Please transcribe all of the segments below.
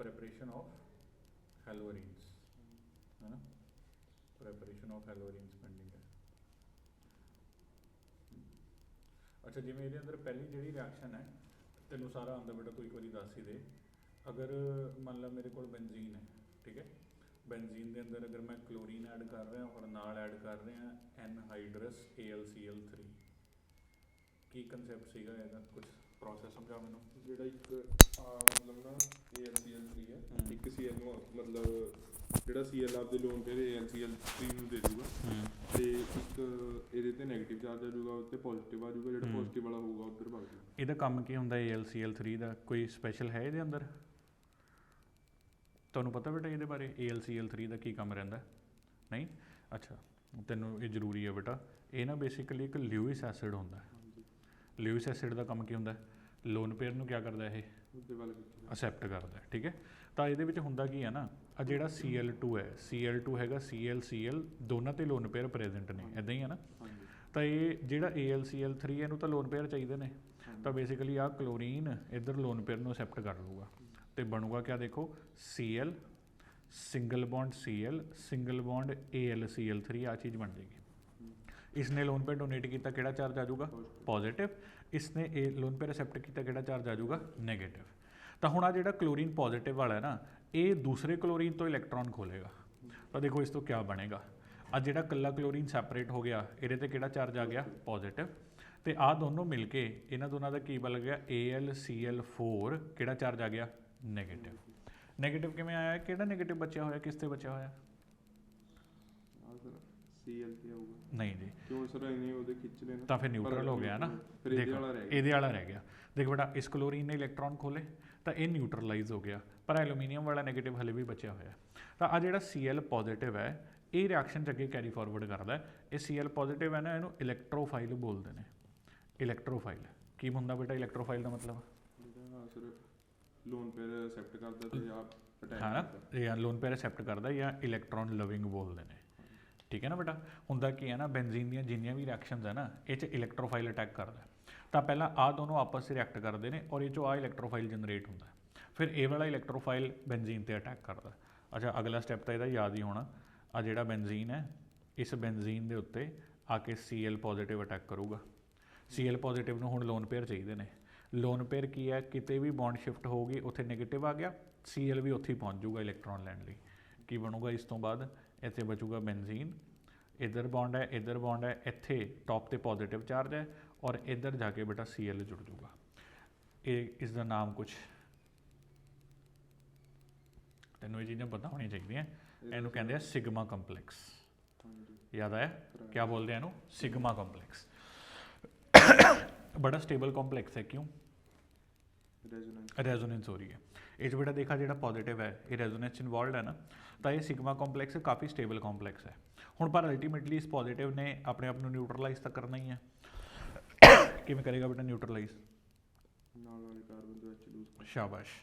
preparation of haloarenes है ना, preparation of haloarenes pending है। अच्छा जिवें ਇਹਦੇ ਅੰਦਰ ਪਹਿਲੀ ਜਿਹੜੀ ਰਿਐਕਸ਼ਨ ਹੈ ਤੈਨੂੰ ਸਾਰਾ ਆਉਂਦਾ ਬੇਟਾ ਤੂੰ ਇੱਕ ਵਾਰੀ ਦੱਸ ਹੀ ਦੇ। अगर मान ला मेरे को बेंजीन है, ठीक है, बेंजीन के अंदर अगर मैं क्लोरीन ऐड कर रहा और नाल ऐड कर रहा एनहाइड्रस AlCl3, की कंसैप्ट सीगा ਇਹਦਾ कुछ प्रोसैस समझा मैनू। ਜਿਹੜਾ ਇੱਕ मतलब ना AlCl3 है, एक Cl ਨੂੰ मतलब ਜਿਹੜਾ Cl ਆਪਦੇ ਲੋਨ ਤੇ AlCl3 ਨੂੰ ਦੇ ਦੂਗਾ ਤੇ ਇੱਕ ਇਹਦੇ ਤੇ ਨੈਗੇਟਿਵ ਚਾਰਜ ਆ ਜਾਊਗਾ ਉੱਤੇ ਪੋਜ਼ਿਟਿਵ ਆ ਜਾਊਗਾ, ਜਿਹੜਾ ਪੋਜ਼ਿਟਿਵ ਵਾਲਾ ਹੋਊਗਾ ਉੱਧਰ ਵਗ ਜਾਊਗਾ। ਇਹਦਾ ਕੰਮ ਕੀ ਹੁੰਦਾ AlCl3 ਦਾ, ਕੋਈ ਸਪੈਸ਼ਲ ਹੈ ਇਹਦੇ ਅੰਦਰ? ਤੁਹਾਨੂੰ ਪਤਾ ਬੇਟਾ ਇਹਦੇ ਬਾਰੇ AlCl3 ਦਾ ਕੀ ਕੰਮ ਰਹਿੰਦਾ? ਨਹੀਂ? ਅੱਛਾ ਤੈਨੂੰ ਇਹ ਜ਼ਰੂਰੀ ਹੈ ਬੇਟਾ। ਇਹ ਨਾ ਬੇਸਿਕਲੀ ਇੱਕ ਲਿਊਇਸ ਐਸਿਡ ਹੁੰਦਾ। ਲਿਊਇਸ ਐਸਿਡ ਦਾ ਕੰਮ ਕੀ ਹੁੰਦਾ? ਲੋਨ ਪੇਅਰ ਨੂੰ ਕੀ ਕਰਦਾ? ਇਹ ਅਸੈਪਟ ਕਰਦਾ, ਠੀਕ ਹੈ। ਤਾਂ ਇਹਦੇ ਵਿੱਚ ਹੁੰਦਾ ਕੀ ਹੈ ਨਾ, ਆ ਜਿਹੜਾ Cl2 ਹੈ, Cl2 ਹੈਗਾ Cl ਦੋਨਾਂ ਤੇ ਲੋਨ ਪੇਅਰ ਪ੍ਰੈਜ਼ੈਂਟ ਨੇ, ਇੱਦਾਂ ਹੀ ਹੈ ਨਾ। ਤਾਂ ਇਹ ਜਿਹੜਾ AlCl3 ਇਹਨੂੰ ਤਾਂ ਲੋਨ ਪੇਅਰ ਚਾਹੀਦੇ ਨੇ, ਤਾਂ ਬੇਸਿਕਲੀ ਆਹ ਕਲੋਰੀਨ ਇੱਧਰ ਲੋਨ ਪੇਅਰ ਨੂੰ ਅਸੈਪਟ ਕਰ ਲੂਗਾ ਤੇ ਬਣੂਗਾ ਕਿਆ? ਦੇਖੋ Cl single bond Cl single bond AlCl3, ਆ ਚੀਜ਼ ਬਣ ਜਾਏਗੀ। ਇਸਨੇ ਲੋਨ ਪੇਅਰ ਡੋਨੇਟ ਕੀਤਾ, ਕਿਹੜਾ ਚਾਰਜ ਆ ਜਾਊਗਾ? ਪੋਜ਼ਿਟਿਵ। ਇਸਨੇ ਇਹ ਲੋਨ ਪੇਅਰ ਅਸੈਪਟ ਕੀਤਾ, ਕਿਹੜਾ ਚਾਰਜ ਆ ਜਾਊਗਾ? ਨੈਗੇਟਿਵ। ਤਾਂ ਹੁਣ ਆ ਜਿਹੜਾ ਕਲੋਰੀਨ ਪੋਜ਼ਿਟਿਵ ਵਾਲਾ ਹੈ ਨਾ, ਇਹ ਦੂਸਰੇ ਕਲੋਰੀਨ ਤੋਂ ਇਲੈਕਟ੍ਰੋਨ ਖੋਲੇਗਾ। ਤਾਂ ਦੇਖੋ ਇਸ ਤੋਂ ਕਿਆ ਬਣੇਗਾ, ਆ ਜਿਹੜਾ ਇਕੱਲਾ ਕਲੋਰੀਨ ਸੈਪਰੇਟ ਹੋ ਗਿਆ, ਇਹਦੇ ਤੇ ਕਿਹੜਾ ਚਾਰਜ ਆ ਗਿਆ? ਪੋਜ਼ਿਟਿਵ। ਤੇ ਆਹ ਦੋਨੋਂ ਮਿਲ ਕੇ ਇਹਨਾਂ ਦੋਨਾਂ ਦਾ ਕੀ ਬਣ ਗਿਆ? AlCl4, ਕਿਹੜਾ ਚਾਰਜ ਆ ਗਿਆ? ਨੈਗੇਟਿਵ। ਨੈਗੇਟਿਵ ਕਿਵੇਂ ਆਇਆ? ਕਿਹੜਾ ਨੈਗੇਟਿਵ ਬਚਿਆ ਹੋਇਆ? ਕਿਸ ਤੇ ਬਚਿਆ ਹੋਇਆ? Cl ਤੇ ਆਊਗਾ। ਨਹੀਂ ਜੀ, ਕਿਉਂ ਸਰ ਇਹਨੇ ਉਹਦੇ ਖਿੱਚ ਲੈਣਾ ਤਾਂ ਫਿਰ ਨਿਊਟਰਲ ਹੋ ਗਿਆ ਨਾ। ਦੇਖੋ ਇਹਦੇ ਵਾਲਾ ਰਹਿ ਗਿਆ। ਦੇਖ ਬੇਟਾ ਇਸ ਕਲੋਰੀਨ ਨੇ ਇਲੈਕਟ੍ਰੋਨ ਖੋਲੇ ਤਾਂ ਇਹ ਨਿਊਟਰਲਾਈਜ਼ ਹੋ ਗਿਆ, ਪਰ ਐਲੂਮੀਨੀਅਮ ਵਾਲਾ ਨੈਗੇਟਿਵ ਹਲੇ ਵੀ ਬਚਿਆ ਹੋਇਆ। ਤਾਂ ਆ ਜਿਹੜਾ Cl ਪੋਜ਼ਿਟਿਵ ਹੈ, ਇਹ ਰਿਐਕਸ਼ਨ 'ਚ ਅੱਗੇ ਕੈਰੀ ਫਾਰਵਰਡ ਕਰਦਾ। ਇਹ Cl ਪੋਜ਼ਿਟਿਵ ਹੈ ਨਾ, ਇਹਨੂੰ ਇਲੈਕਟ੍ਰੋਫਾਈਲ ਬੋਲਦੇ ਨੇ। ਇਲੈਕਟ੍ਰੋਫਾਈਲ ਕੀ ਹੁੰਦਾ ਬੇਟਾ? ਇਲੈਕਟ੍ਰੋਫਾਈਲ ਦਾ ਮਤਲਬ ਸਰ ਲੋਨ ਪੇਅਰ ਅਸੈਪਟ ਕਰਦਾ ਤੇ ਆਪ ਅਟੈਕ ਹਾਂ ਨਾ, ਜਾਂ ਲੋਨ ਪੇਅਰ ਅਸੈਪਟ ਕਰਦਾ ਜਾਂ ਇਲੈਕਟ੍ਰੋਨ ਲਵਿੰਗ ਬੋਲਦੇ ਨੇ, ਠੀਕ ਹੈ ਨਾ ਬੇਟਾ। ਹੁੰਦਾ ਕੀ ਹੈ ਨਾ, ਬੈਂਜ਼ੀਨ ਦੀਆਂ ਜਿੰਨੀਆਂ ਵੀ ਰਿਐਕਸ਼ਨਸ ਹੈ ਨਾ, ਇਹ 'ਚ ਇਲੈਕਟ੍ਰੋਫਾਈਲ ਅਟੈਕ ਕਰਦਾ। ਤਾਂ ਪਹਿਲਾਂ ਆਹ ਦੋਨੋਂ ਆਪਸ 'ਚ ਰਿਐਕਟ ਕਰਦੇ ਨੇ ਔਰ ਇਹ 'ਚੋਂ ਆਹ ਇਲੈਕਟ੍ਰੋਫਾਈਲ ਜਨਰੇਟ ਹੁੰਦਾ, ਫਿਰ ਇਹ ਵਾਲਾ ਇਲੈਕਟ੍ਰੋਫਾਈਲ ਬੈਂਜ਼ੀਨ 'ਤੇ ਅਟੈਕ ਕਰਦਾ। ਅੱਛਾ ਅਗਲਾ ਸਟੈਪ ਤਾਂ ਇਹਦਾ ਯਾਦ ਹੀ ਹੋਣਾ, ਆ ਜਿਹੜਾ ਬੈਂਜ਼ੀਨ ਹੈ, ਇਸ ਬੈਂਜ਼ੀਨ ਦੇ ਉੱਤੇ ਆ ਕੇ Cl ਪੋਜ਼ਿਟਿਵ ਅਟੈਕ ਕਰੂਗਾ। Cl ਪੋਜ਼ਿਟਿਵ ਨੂੰ ਹੁਣ ਲੋਨ ਪੇਅਰ ਚਾਹੀਦੇ ਨੇ। ਲੋਨ ਪੇਅਰ ਕੀ ਹੈ? ਕਿਤੇ ਵੀ ਬੌਂਡ ਸ਼ਿਫਟ ਹੋਊਗੀ ਉੱਥੇ ਨੈਗੇਟਿਵ ਆ ਗਿਆ, Cl ਵੀ ਉੱਥੇ ਹੀ ਪਹੁੰਚ ਜਾਊਗਾ ਇਲੈਕਟ੍ਰੋਨ ਲੈਣ ਲਈ। ਕੀ ਬਣੂਗਾ ਇਸ ਤੋਂ ਬਾਅਦ? ਇੱਥੇ ਬਚੂਗਾ ਬੈਂਜ਼ੀਨ, ਇੱਧਰ ਬੌਂਡ ਹੈ, ਇੱਧਰ ਬੌਂਡ ਹੈ, ਇੱਥੇ ਟੌਪ ਤੇ ਪੋਜ਼ਿਟਿਵ ਚਾਰਜ ਹੈ ਔਰ ਇੱਧਰ ਜਾ ਕੇ ਬੇਟਾ Cl ਜੁੜ ਜੂਗਾ। ਇਹ ਇਸ ਦਾ ਨਾਮ ਕੁਛ ਤੈਨੂੰ ਇਹ ਚੀਜ਼ਾਂ ਪਤਾ ਹੋਣੀਆਂ ਚਾਹੀਦੀਆਂ। ਇਹਨੂੰ ਕਹਿੰਦੇ ਆ ਸਿਗਮਾ ਕੰਪਲੈਕਸ। ਯਾਦ ਆਇਆ ਕਿਆ ਬੋਲਦੇ ਆ ਇਹਨੂੰ? Sigma complex. बड़ा स्टेबल कॉम्प्लैक्स है, क्यों? रेजोनेंस हो रही है इस बेटा। देखा जो पॉजिटिव है ये रेजोनेंस इन्वॉल्व है ना, तो ये सिग्मा कॉम्प्लैक्स काफ़ी स्टेबल कॉम्प्लैक्स है। हुण पर अल्टीमेटली इस पॉजिटिव ने अपने आप को न्यूट्रलाइज तो करना ही है। किवें करेगा बेटा न्यूट्रलाइज? शाबाश।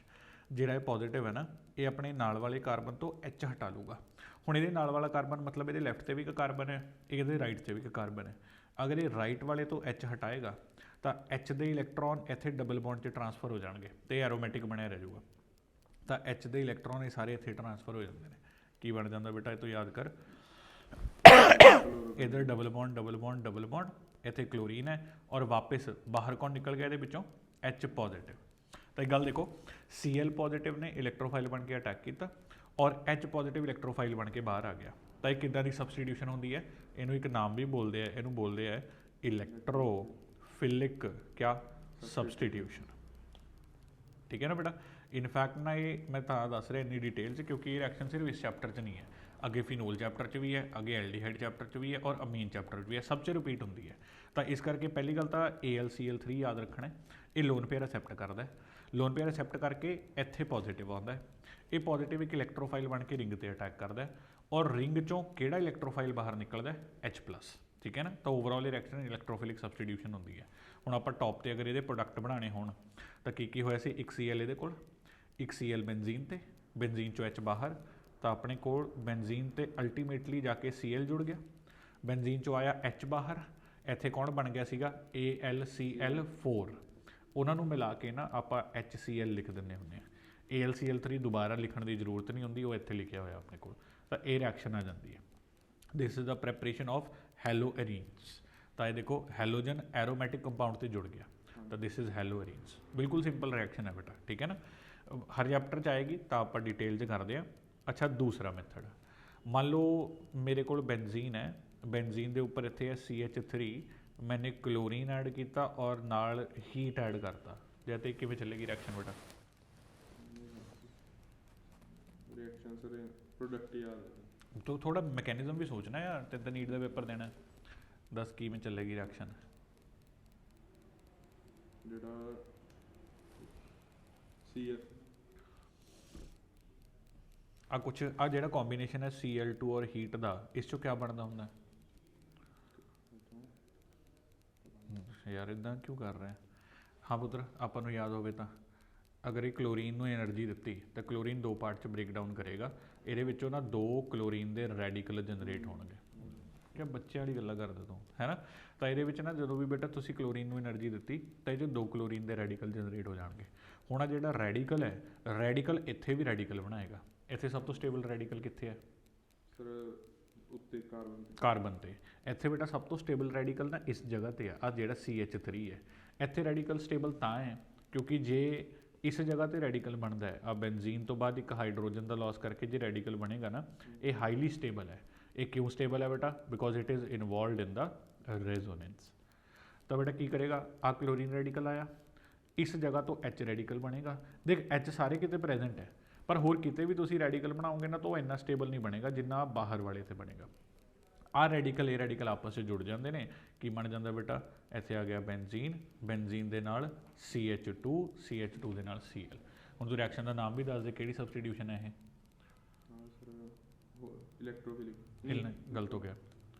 जिहड़ा पॉजिटिव है ना, ये अपने नाल वाले कार्बन तो H हटा लूगा। हुण ये नाल वाला कार्बन मतलब ये लैफ्ट से भी एक कार्बन है, ये राइट से भी एक कार्बन है। अगर ये राइट वाले तो H हटाएगा तो H ਦੇ ਇਲੈਕਟ੍ਰੋਨ ਇੱਥੇ ਡਬਲ ਬੌਂਡ 'ਚ ਟਰਾਂਸਫਰ ਹੋ ਜਾਣਗੇ ਤੇ ਐਰੋਮੈਟਿਕ ਬਣਿਆ ਰਹਿ ਜਾਊਗਾ। ਤਾਂ H ਦੇ ਇਲੈਕਟ੍ਰੋਨ ਇਹ ਸਾਰੇ ਇੱਥੇ ਟਰਾਂਸਫਰ ਹੋ ਜਾਂਦੇ ਨੇ। ਕੀ ਬਣ ਜਾਂਦਾ ਬੇਟਾ? ਇਹ ਤੋਂ ਯਾਦ ਕਰ, ਇੱਧਰ double bond double bond double bond, ਇੱਥੇ ਕਲੋਰੀਨ ਹੈ ਔਰ ਵਾਪਸ ਬਾਹਰ ਕੌਣ ਨਿਕਲ ਗਿਆ ਇਹਦੇ ਵਿੱਚੋਂ? H positive. ਤਾਂ ਇਹ ਗੱਲ ਦੇਖੋ, Cl ਪੋਜ਼ਿਟਿਵ ਨੇ ਇਲੈਕਟ੍ਰੋਫਾਈਲ ਬਣ ਕੇ ਅਟੈਕ ਕੀਤਾ ਔਰ H ਪੋਜ਼ਿਟਿਵ ਇਲੈਕਟ੍ਰੋਫਾਈਲ ਬਣ ਕੇ ਬਾਹਰ ਆ ਗਿਆ। ਤਾਂ ਇਹ ਕਿੱਦਾਂ ਦੀ ਸਬਸਟੀਟਿਊਸ਼ਨ ਹੁੰਦੀ ਹੈ? ਇਹਨੂੰ ਇੱਕ ਨਾਮ ਵੀ ਬੋਲਦੇ ਆ, ਇਹਨੂੰ ਬੋਲਦੇ ਆ ਇਲੈਕਟ੍ਰੋਫਿਲਿਕ क्या? सबस्टिट्यूशन। ठीक है ना बेटा। इनफैक्ट ना ये मैं तो दस रहा इन्नी डिटेल से क्योंकि ये रिएक्शन सिर्फ इस चैप्टर च नहीं है, अगे फिनोल चैप्टर च भी है, अगे एल्डिहाइड चैप्टर च भी है और अमीन चैप्टर भी है, सब च रिपीट होती है। तो इस करके पहली गल तो AlCl3 याद रखना है, ये लोन पेयर असैप्ट करता है। लोन पेयर असैप्ट करके इत्थे पॉजिटिव आता है, ये पॉजिटिव एक इलैक्ट्रोफाइल बन के रिंग पर अटैक करता है और रिंग चों किहड़ा इलैक्ट्रोफाइल बाहर निकलता है? H+। ठीक है ना। तो ओवरऑल रिएक्शन इलैक्ट्रोफिलिक सबस्टिट्यूशन होती है। हुण आपां टॉप ते अगर ये प्रोडक्ट बनाने होण तो की होया सी? एक Cl इहदे कोल, एक Cl बेंजीन ते, बेंजीन चों H बाहर, तो अपने कोल बेंजीन ते अल्टीमेटली जाके Cl जुड़ गया, बेंजीन चों आया H बाहर, इत्थे कौन बन गया सीगा? AlCl4। उन्हां नूं मिला के ना आपां HCl लिख दिंदे हुंदे आ। AlCl3 ਦੁਬਾਰਾ ਲਿਖਣ ਦੀ ਜ਼ਰੂਰਤ ਨਹੀਂ ਹੁੰਦੀ, ਉਹ ਇੱਥੇ ਲਿਖਿਆ ਹੋਇਆ ਆਪਣੇ ਕੋਲ, ਤਾਂ ਇਹ ਰਿਐਕਸ਼ਨ ਆ ਜਾਂਦੀ ਹੈ। This is the preparation of haloarenes. ਤਾਂ ਇਹ ਦੇਖੋ ਹੈਲੋਜਨ ਐਰੋਮੈਟਿਕ ਕੰਪਾਊਂਡ ਤੇ ਜੁੜ ਗਿਆ, ਤਾਂ ਦਿਸ ਇਜ਼ ਹੈਲੋਅਰੀਨਸ। ਬਿਲਕੁਲ ਸਿੰਪਲ ਰਿਐਕਸ਼ਨ ਹੈ ਬੇਟਾ, ਠੀਕ ਹੈ ਨਾ। ਹਰ ਚੈਪਟਰ 'ਚ ਆਏਗੀ ਤਾਂ ਆਪਾਂ ਡਿਟੇਲ 'ਚ ਕਰਦੇ ਹਾਂ। ਅੱਛਾ, ਦੂਸਰਾ ਮੈਥਡ, ਮੰਨ ਲਓ ਮੇਰੇ ਕੋਲ ਬੈਂਜ਼ੀਨ ਹੈ, ਬੈਂਜ਼ੀਨ ਦੇ ਉੱਪਰ ਇੱਥੇ ਹੈ CH3, ਮੈंने ਕਲੋਰੀਨ ਐਡ ਕੀਤਾ ਔਰ ਨਾਲ ਹੀਟ ਐਡ ਕਰਤਾ, ਜਾਂ ਤੇ ਕਿਵੇਂ ਚੱਲੇਗੀ ਰਿਐਕਸ਼ਨ ਬੇਟਾ? ਰਿਐਕਸ਼ਨ ਸਰ ਪ੍ਰੋਡਕਟ ਯਾਦ ਹੈ ਤੋ ਥੋੜਾ ਮੈਕੈਨਿਜ਼ਮ ਵੀ ਸੋਚਣਾ ਯਾਰ, ਤੇ ਤਾਂ ਨੀਟ ਦਾ ਪੇਪਰ ਦੇਣਾ। ਦੱਸ ਕਿਵੇਂ ਚੱਲੇਗੀ ਰਿਐਕਸ਼ਨ? ਜਿਹੜਾ CF ਆ ਕੁਛ ਆ ਜਿਹੜਾ ਕੰਬੀਨੇਸ਼ਨ ਹੈ Cl2 ਔਰ ਹੀਟ ਦਾ, ਇਸ ਚੋਂ ਕਿਆ ਬਣਦਾ ਹੁੰਦਾ ਯਾਰ? ਇਦਾਂ ਕਿਉਂ ਕਰ ਰਿਹਾ? ਹਾਂ ਪੁੱਤਰ, ਆਪਾਂ ਨੂੰ ਯਾਦ ਹੋਵੇ ਤਾਂ ਅਗਰ ਇਹ ਕਲੋਰੀਨ ਨੂੰ એનર્ਜੀ ਦਿੱਤੀ ਤਾਂ ਕਲੋਰੀਨ 2 ਪਾਰਟ 'ਚ ਬ੍ਰੇਕ ਡਾਊਨ ਕਰੇਗਾ, ਇਹਦੇ ਵਿੱਚੋਂ ਨਾ 2 ਕਲੋਰੀਨ ਦੇ ਰੈਡੀਕਲ ਜਨਰੇਟ ਹੋਣਗੇ। ਕਿਆ ਬੱਚੇ ਵਾਲੀ ਗੱਲਾਂ ਕਰਦਾ ਤੂੰ, ਹੈ ਨਾ? ਤਾਂ ਇਹਦੇ ਵਿੱਚ ਨਾ ਜਦੋਂ ਵੀ ਬੇਟਾ ਤੁਸੀਂ ਕਲੋਰੀਨ ਨੂੰ એનર્ਜੀ ਦਿੱਤੀ ਤਾਂ ਇਹ 'ਚੋਂ 2 ਕਲੋਰੀਨ ਦੇ ਰੈਡੀਕਲ ਜਨਰੇਟ ਹੋ ਜਾਣਗੇ। ਹੁਣ ਆ ਜਿਹੜਾ ਰੈਡੀਕਲ ਹੈ, ਰੈਡੀਕਲ ਇੱਥੇ ਵੀ ਰੈਡੀਕਲ ਬਣਾਏਗਾ। ਇੱਥੇ ਸਭ ਤੋਂ ਸਟੇਬਲ ਰੈਡੀਕਲ ਕਿੱਥੇ ਹੈ? ਸਰ ਉੱਤੇ ਕਾਰਬਨ ਤੇ। ਇੱਥੇ ਬੇਟਾ ਸਭ ਤੋਂ ਸਟੇਬਲ ਰੈਡੀਕਲ ਨਾ ਇਸ ਜਗ੍ਹਾ ਤੇ ਆ ਜਿਹੜਾ CH3 ਹੈ। ਇੱਥੇ ਰੈਡੀਕਲ ਸਟੇਬਲ ਤਾਂ ਹੈ ਕਿਉਂਕਿ ਜੇ ਇਸ ਜਗ੍ਹਾ ਤੇ ਰੈਡੀਕਲ ਬਣਦਾ ਹੈ, ਆ ਬੈਂਜ਼ੀਨ ਤੋਂ ਬਾਅਦ ਇੱਕ ਹਾਈਡਰੋਜਨ ਦਾ ਲਾਸ ਕਰਕੇ ਜੇ ਰੈਡੀਕਲ ਬਣੇਗਾ ਨਾ, ਇਹ ਹਾਈਲੀ ਸਟੇਬਲ ਹੈ। ਇਹ ਕਿਉਂ ਸਟੇਬਲ ਹੈ ਬੇਟਾ? Because it is involved in the resonance. ਤਾਂ ਬੇਟਾ ਕੀ ਕਰੇਗਾ, ਆ ਕਲੋਰੀਨ ਰੈਡੀਕਲ ਆਇਆ, ਇਸ ਜਗ੍ਹਾ ਤੋਂ H ਰੈਡੀਕਲ ਬਣੇਗਾ। ਦੇਖ H ਸਾਰੇ ਕਿਤੇ ਪ੍ਰੈਜ਼ੈਂਟ ਹੈ, ਪਰ ਹੋਰ ਕਿਤੇ ਵੀ ਤੁਸੀਂ ਰੈਡੀਕਲ ਬਣਾਓਗੇ ਨਾ ਤਾਂ ਉਹ ਇੰਨਾ ਸਟੇਬਲ ਨਹੀਂ ਬਣੇਗਾ ਜਿੰਨਾ ਬਾਹਰ ਵਾਲੇ ਤੇ ਬਣੇਗਾ। ਆ ਰੈਡੀਕਲ ਇਹ ਰੈਡੀਕਲ ਆਪਸ ਵਿੱਚ ਜੁੜ ਜਾਂਦੇ ਨੇ, ਕੀ ਬਣ ਜਾਂਦਾ ਬੇਟਾ? ਇੱਥੇ ਆ ਗਿਆ ਬੈਂਜ਼ੀਨ, ਬੈਂਜ਼ੀਨ ਦੇ ਨਾਲ CH2, CH2 ਦੇ ਨਾਲ Cl। ਹੁਣ ਤੂੰ ਰਿਐਕਸ਼ਨ ਦਾ ਨਾਮ ਵੀ ਦੱਸ ਦੇ, ਕਿਹੜੀ ਸਬਸਟੀਟਿਊਸ਼ਨ ਹੈ ਇਹ? ਇਲੈਕਟ੍ਰੋਫਿਲਿਕ। ਗਲਤ ਹੋ ਗਿਆ,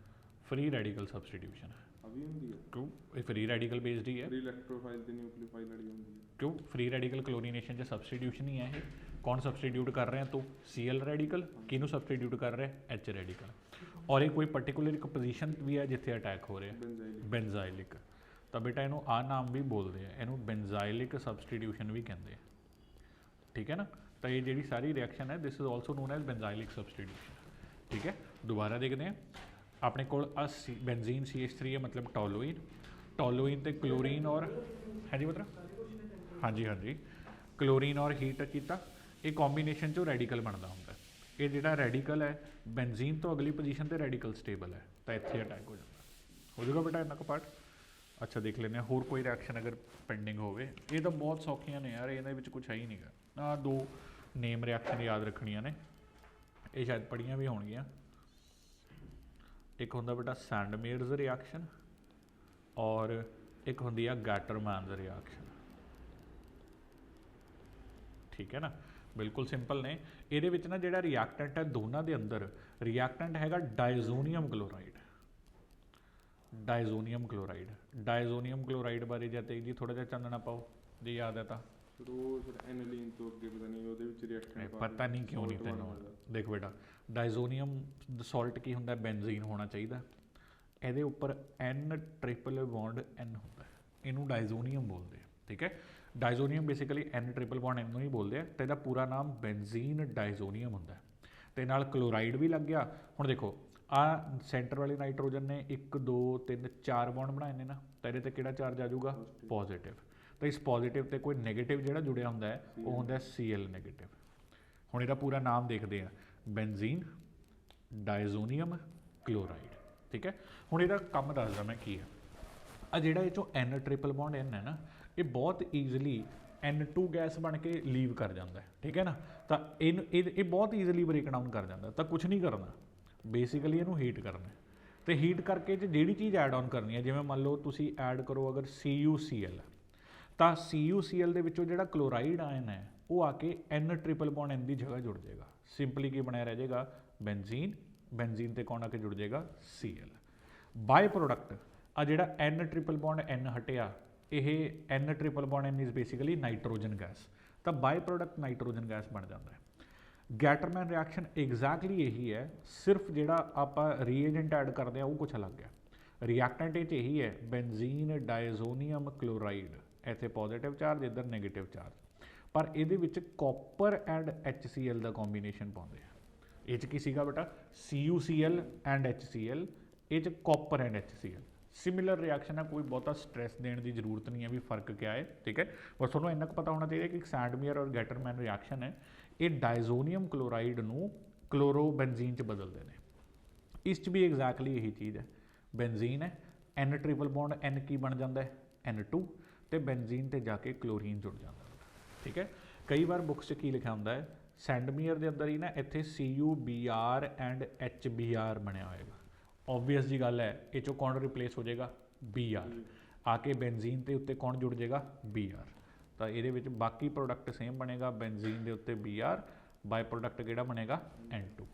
ਫ੍ਰੀ ਰੈਡੀਕਲ ਸਬਸਟੀਟਿਊਸ਼ਨ ਹੈ। ਅਭੀ ਹੁੰਦੀ ਹੈ ਕਿਉਂ? ਇਹ ਫ੍ਰੀ ਰੈਡੀਕਲ ਬੇਸਡ ਹੀ ਹੈ। ਫ੍ਰੀ ਇਲੈਕਟ੍ਰੋਫਾਈਲ ਤੇ ਨਿਊਕਲੀਓਫਾਈਲ ਵਾਲੀ ਹੁੰਦੀ ਹੈ। ਕਿਉਂ? ਫ੍ਰੀ ਰੈਡੀਕਲ ਕਲੋਰੀਨੇਸ਼ਨ 'ਚ ਸਬਸਟੀਟਿਊਸ਼ਨ ਹੀ ਹੈ ਇਹ। ਕੌਣ ਸਬਸਟੀਟਿਊਟ ਕਰ ਰਿਹਾ ਤੂੰ? Cl radical. ਕਿਹਨੂੰ ਸਬਸਟੀਟਿਊਟ ਕਰ ਰਿਹਾ? H radical. ਔਰ ਇਹ ਕੋਈ ਪਰਟੀਕੁਲਰ ਇੱਕ ਪੋਜੀਸ਼ਨ ਵੀ ਹੈ ਜਿੱਥੇ ਅਟੈਕ ਹੋ ਰਿਹਾ, ਬੈਂਜ਼ਾਈਲਿਕ। ਤਾਂ ਬੇਟਾ ਇਹਨੂੰ ਆ ਨਾਮ ਵੀ ਬੋਲਦੇ ਆ, ਇਹਨੂੰ ਬੈਂਜ਼ਾਈਲਿਕ ਸਬਸਟੀਟਿਊਸ਼ਨ ਵੀ ਕਹਿੰਦੇ ਆ, ਠੀਕ ਹੈ ਨਾ। ਤਾਂ ਇਹ ਜਿਹੜੀ ਸਾਰੀ ਰਿਐਕਸ਼ਨ ਹੈ, this is also known as benzylic substitution, ਠੀਕ ਹੈ। ਦੁਬਾਰਾ ਦੇਖਦੇ ਹਾਂ, ਆਪਣੇ ਕੋਲ ਆ ਬੈਂਜ਼ੀਨ CH3 ਹੈ, ਮਤਲਬ ਟੋਲੋਇਨ। ਟੋਲੋਇਨ ਤੇ ਕਲੋਰੀਨ ਔਰ ਹਾਂਜੀ ਮਤਲਬ ਹਾਂਜੀ ਕਲੋਰੀਨ ਔਰ ਹੀਟ ਕੀਤਾ, ਇਹ ਕੰਬੀਨੇਸ਼ਨ 'ਚੋਂ ਰੈਡੀਕਲ ਬਣਦਾ ਹੁੰਦਾ। ਇਹ ਜਿਹੜਾ ਰੈਡੀਕਲ ਹੈ ਬੈਂਜ਼ੀਨ ਤੋਂ ਅਗਲੀ ਪੋਜੀਸ਼ਨ ਤੇ ਰੈਡੀਕਲ ਸਟੇਬਲ ਹੈ, ਤਾਂ ਇੱਥੇ ਅਟੈਕ ਹੋ ਜਾਂਦਾ। ਹੋ ਜਾਊਗਾ ਬੇਟਾ ਇੰਨਾ ਕੁ ਪਾਰਟ। ਅੱਛਾ, ਦੇਖ ਲੈਂਦੇ ਹਾਂ ਹੋਰ ਕੋਈ ਰਿਐਕਸ਼ਨ ਅਗਰ ਪੈਂਡਿੰਗ ਹੋਵੇ। ਇਹ ਤਾਂ ਬਹੁਤ ਸੌਖੀਆਂ ਨੇ ਯਾਰ, ਇਹਦੇ ਵਿੱਚ ਕੁਛ ਹੈ ਹੀ ਨਹੀਂਗਾ। ਆਹ 2 ਨੇਮ ਰਿਐਕਸ਼ਨ ਯਾਦ ਰੱਖਣੀਆਂ ਨੇ, ਇਹ ਸ਼ਾਇਦ ਪੜ੍ਹੀਆਂ ਵੀ ਹੋਣਗੀਆਂ। ਇੱਕ ਹੁੰਦਾ ਬੇਟਾ ਸੈਂਡਮੇਅਰਜ਼ ਰਿਐਕਸ਼ਨ ਔਰ ਇੱਕ ਹੁੰਦੀ ਆ ਗੈਟਰਮੈਨਜ਼ ਰਿਐਕਸ਼ਨ, ਠੀਕ ਹੈ ਨਾ। ਬਿਲਕੁਲ ਸਿੰਪਲ ਨੇ। ਇਹਦੇ ਵਿੱਚ ਨਾ ਜਿਹੜਾ ਰਿਐਕਟੈਂਟ ਹੈ ਦੋਨਾਂ ਦੇ ਅੰਦਰ, ਰਿਐਕਟੈਂਟ ਹੈਗਾ ਡਾਇਜ਼ੋਨੀਅਮ ਕਲੋਰਾਈਡ। ਡਾਇਜ਼ੋਨੀਅਮ ਕਲੋਰਾਈਡ, ਡਾਇਜ਼ੋਨੀਅਮ ਕਲੋਰਾਈਡ ਬਾਰੇ ਜਾਂ ਤੇ ਜੀ ਥੋੜਾ ਜਿਹਾ ਚਾਨਣਾ ਪਾਓ ਜੇ ਯਾਦ ਹੈ ਤਾਂ। ਐਨਿਲੀਨ ਤੋਂ ਅੱਗੇ ਪਤਾ ਨਹੀਂ ਉਹਦੇ ਵਿੱਚ ਰਿਐਕਟੈਂਟ ਪਤਾ ਨਹੀਂ ਕਿਉਂ ਨਹੀਂ ਤੈਨੂੰ। ਦੇਖ ਬੇਟਾ, ਡਾਇਜ਼ੋਨੀਅਮ ਸਾਲਟ ਕੀ ਹੁੰਦਾ? ਬੈਂਜ਼ੀਨ ਹੋਣਾ ਚਾਹੀਦਾ। ਇਹਦੇ ਉੱਪਰ N ਟ੍ਰਿਪਲ ਬੌਂਡ N ਹੁੰਦਾ, ਇਹਨੂੰ ਡਾਇਜ਼ੋਨੀਅਮ ਬੋਲਦੇ ਆ, ਠੀਕ ਹੈ। Diazonium basically N triple bond N ਨੂੰ ਹੀ ਬੋਲਦੇ ਆ, ਤੇ ਇਹਦਾ ਪੂਰਾ ਨਾਮ ਬੈਂਜ਼ੀਨ ਡਾਇਜ਼ੋਨੀਅਮ ਹੁੰਦਾ। ਤੇ ਨਾਲ ਕਲੋਰਾਈਡ ਵੀ ਲੱਗ ਗਿਆ। ਹੁਣ ਦੇਖੋ ਆ ਸੈਂਟਰ ਵਾਲੇ ਨਾਈਟ੍ਰੋਜਨ ਨੇ 1 2 3 4 ਬੌਂਡ ਬਣਾਏ ਨੇ ਨਾ, ਤਾਂ ਇਹਦੇ ਤੇ ਕਿਹੜਾ ਚਾਰਜ ਆ ਜਾਊਗਾ? ਪੋਜ਼ਿਟਿਵ। ਤਾਂ ਇਸ ਪੋਜ਼ਿਟਿਵ ਤੇ ਕੋਈ ਨੈਗੇਟਿਵ ਜਿਹੜਾ ਜੁੜਿਆ ਹੁੰਦਾ ਹੈ ਉਹ ਹੁੰਦਾ Cl ਨੈਗੇਟਿਵ। ਹੁਣ ਇਹਦਾ ਪੂਰਾ ਨਾਮ ਦੇਖਦੇ ਆ, ਬੈਂਜ਼ੀਨ ਡਾਇਜ਼ੋਨੀਅਮ ਕਲੋਰਾਈਡ, ਠੀਕ ਹੈ। ਹੁਣ ਇਹਦਾ ਕੰਮ ਦੱਸਦਾ ਮੈਂ ਕੀ ਹੈ। ਆ ਜਿਹੜਾ ਇਹ ਚੋਂ N ਟ੍ਰਿਪਲ ਬੌਂਡ N ਹੈ ਨਾ, ਇਹ ਬਹੁਤ ਈਜ਼ੀਲੀ N2 ਗੈਸ ਬਣ ਕੇ ਲੀਵ ਕਰ ਜਾਂਦਾ ਹੈ, ਠੀਕ ਹੈ ਨਾ। ਤਾਂ ਇਹ ਬਹੁਤ ਈਜ਼ੀਲੀ ਬ੍ਰੇਕ ਡਾਊਨ ਕਰ ਜਾਂਦਾ। ਤਾਂ ਕੁਛ ਨਹੀਂ ਕਰਨਾ, ਬੇਸਿਕਲੀ ਇਹਨੂੰ ਹੀਟ ਕਰਨਾ, ਤੇ ਹੀਟ ਕਰਕੇ ਜਿਹੜੀ ਚੀਜ਼ ਐਡ ਆਨ ਕਰਨੀ ਹੈ, ਜਿਵੇਂ ਮੰਨ ਲਓ ਤੁਸੀਂ ਐਡ ਕਰੋ ਅਗਰ CuCl, ਤਾਂ CuCl ਦੇ ਵਿੱਚੋਂ ਜਿਹੜਾ ਕਲੋਰਾਈਡ ਆਇਨ ਹੈ ਉਹ ਆ ਕੇ N ਟ੍ਰਿਪਲ ਬੌਂਡ N ਦੀ ਜਗ੍ਹਾ ਜੁੜ ਜਾਏਗਾ। ਸਿੰਪਲੀ ਕੀ ਬਣਿਆ ਰਹਿ ਜਾਏਗਾ? ਬੈਂਜ਼ੀਨ। ਬੈਂਜ਼ੀਨ ਤੇ ਕੌਣ ਆ ਕੇ ਜੁੜ ਜਾਏਗਾ? Cl। ਬਾਈ ਪ੍ਰੋਡਕਟ ਆ ਜਿਹੜਾ N ਟ੍ਰਿਪਲ ਬੌਂਡ N ਹਟਿਆ, ਇਹ N triple bond N is basically nitrogen gas, ਤਾਂ ਬਾਈ ਪ੍ਰੋਡਕਟ ਨਾਈਟ੍ਰੋਜਨ ਗੈਸ ਬਣ ਜਾਂਦਾ ਹੈ। ਗੈਟਰਮੈਨ ਰਿਐਕਸ਼ਨ ਐਗਜ਼ੈਕਟਲੀ ਇਹੀ ਹੈ, ਸਿਰਫ ਜਿਹੜਾ ਆਪਾਂ ਰੀਏਜੈਂਟ ਐਡ ਕਰਦੇ ਆ ਉਹ ਕੁਛ ਅਲੱਗ ਹੈ। ਰਿਐਕਟੈਂਟ ਇਹ 'ਚ ਇਹੀ ਹੈ, ਬੈਂਜ਼ੀਨ ਡਾਇਜ਼ੋਨੀਅਮ ਕਲੋਰਾਈਡ, ਇੱਥੇ ਪੋਜ਼ਿਟਿਵ ਚਾਰਜ, ਇੱਧਰ ਨੈਗੇਟਿਵ ਚਾਰਜ। ਪਰ ਇਹਦੇ ਵਿੱਚ copper and HCl the combination ਪਾਉਂਦੇ ਆ। ਇਹ 'ਚ ਕੀ ਸੀਗਾ ਬੇਟਾ, CuCl ਐਂਡ HCl, ਇਹ 'ਚ copper and HCl। Similar reaction ਹੈ, ਕੋਈ ਬਹੁਤਾ ਸਟ੍ਰੈਸ ਦੇਣ ਦੀ ਜ਼ਰੂਰਤ ਨਹੀਂ ਹੈ ਵੀ ਫਰਕ ਕਿਆ ਹੈ, ਠੀਕ ਹੈ। ਬਸ ਤੁਹਾਨੂੰ ਇੰਨਾ ਕੁ ਪਤਾ ਹੋਣਾ ਚਾਹੀਦਾ ਕਿ ਸੈਂਡਮੀਅਰ ਔਰ ਗੈਟਰਮੈਨ ਰਿਐਕਸ਼ਨ ਹੈ, ਇਹ ਡਾਇਜ਼ੋਨੀਅਮ ਕਲੋਰਾਈਡ ਨੂੰ ਕਲੋਰੋਬੈਂਜ਼ੀਨ 'ਚ ਬਦਲਦੇ ਨੇ। ਇਸ 'ਚ ਵੀ ਐਗਜ਼ੈਕਟਲੀ ਇਹੀ ਚੀਜ਼ ਹੈ, ਬੈਂਜ਼ੀਨ ਹੈ, N ਟ੍ਰਿਪਲ ਬੌਂਡ N ਕੀ ਬਣ ਜਾਂਦਾ ਹੈ, N2, ਤੇ ਬੈਂਜ਼ੀਨ ਤੇ ਜਾ ਕੇ ਕਲੋਰੀਨ ਜੁੜ ਜਾਂਦਾ, ਠੀਕ ਹੈ। ਕਈ ਵਾਰ ਬੁੱਕਸ 'ਚ ਕੀ ਲਿਖਿਆ ਹੁੰਦਾ ਹੈ, ਸੈਂਡਮੀਅਰ ਦੇ ਅੰਦਰ ਹੀ ਨਾ ਇੱਥੇ CuBr ਐਂਡ HBr ਬਣਿਆ ਹੋਏਗਾ। ਓਬਵੀਅਸ ਜੀ ਗੱਲ ਹੈ, ਇਹ 'ਚੋਂ ਕੌਣ ਰਿਪਲੇਸ ਹੋ ਜਾਏਗਾ, Br, ਆ ਕੇ ਬੈਂਜ਼ੀਨ ਦੇ ਉੱਤੇ ਕੌਣ ਜੁੜ ਜਾਏਗਾ, Br। ਤਾਂ ਇਹਦੇ ਵਿੱਚ ਬਾਕੀ ਪ੍ਰੋਡਕਟ ਸੇਮ ਬਣੇਗਾ, ਬੈਂਜ਼ੀਨ ਦੇ ਉੱਤੇ Br, ਬਾਈ ਪ੍ਰੋਡਕਟ ਕਿਹੜਾ ਬਣੇਗਾ, N2।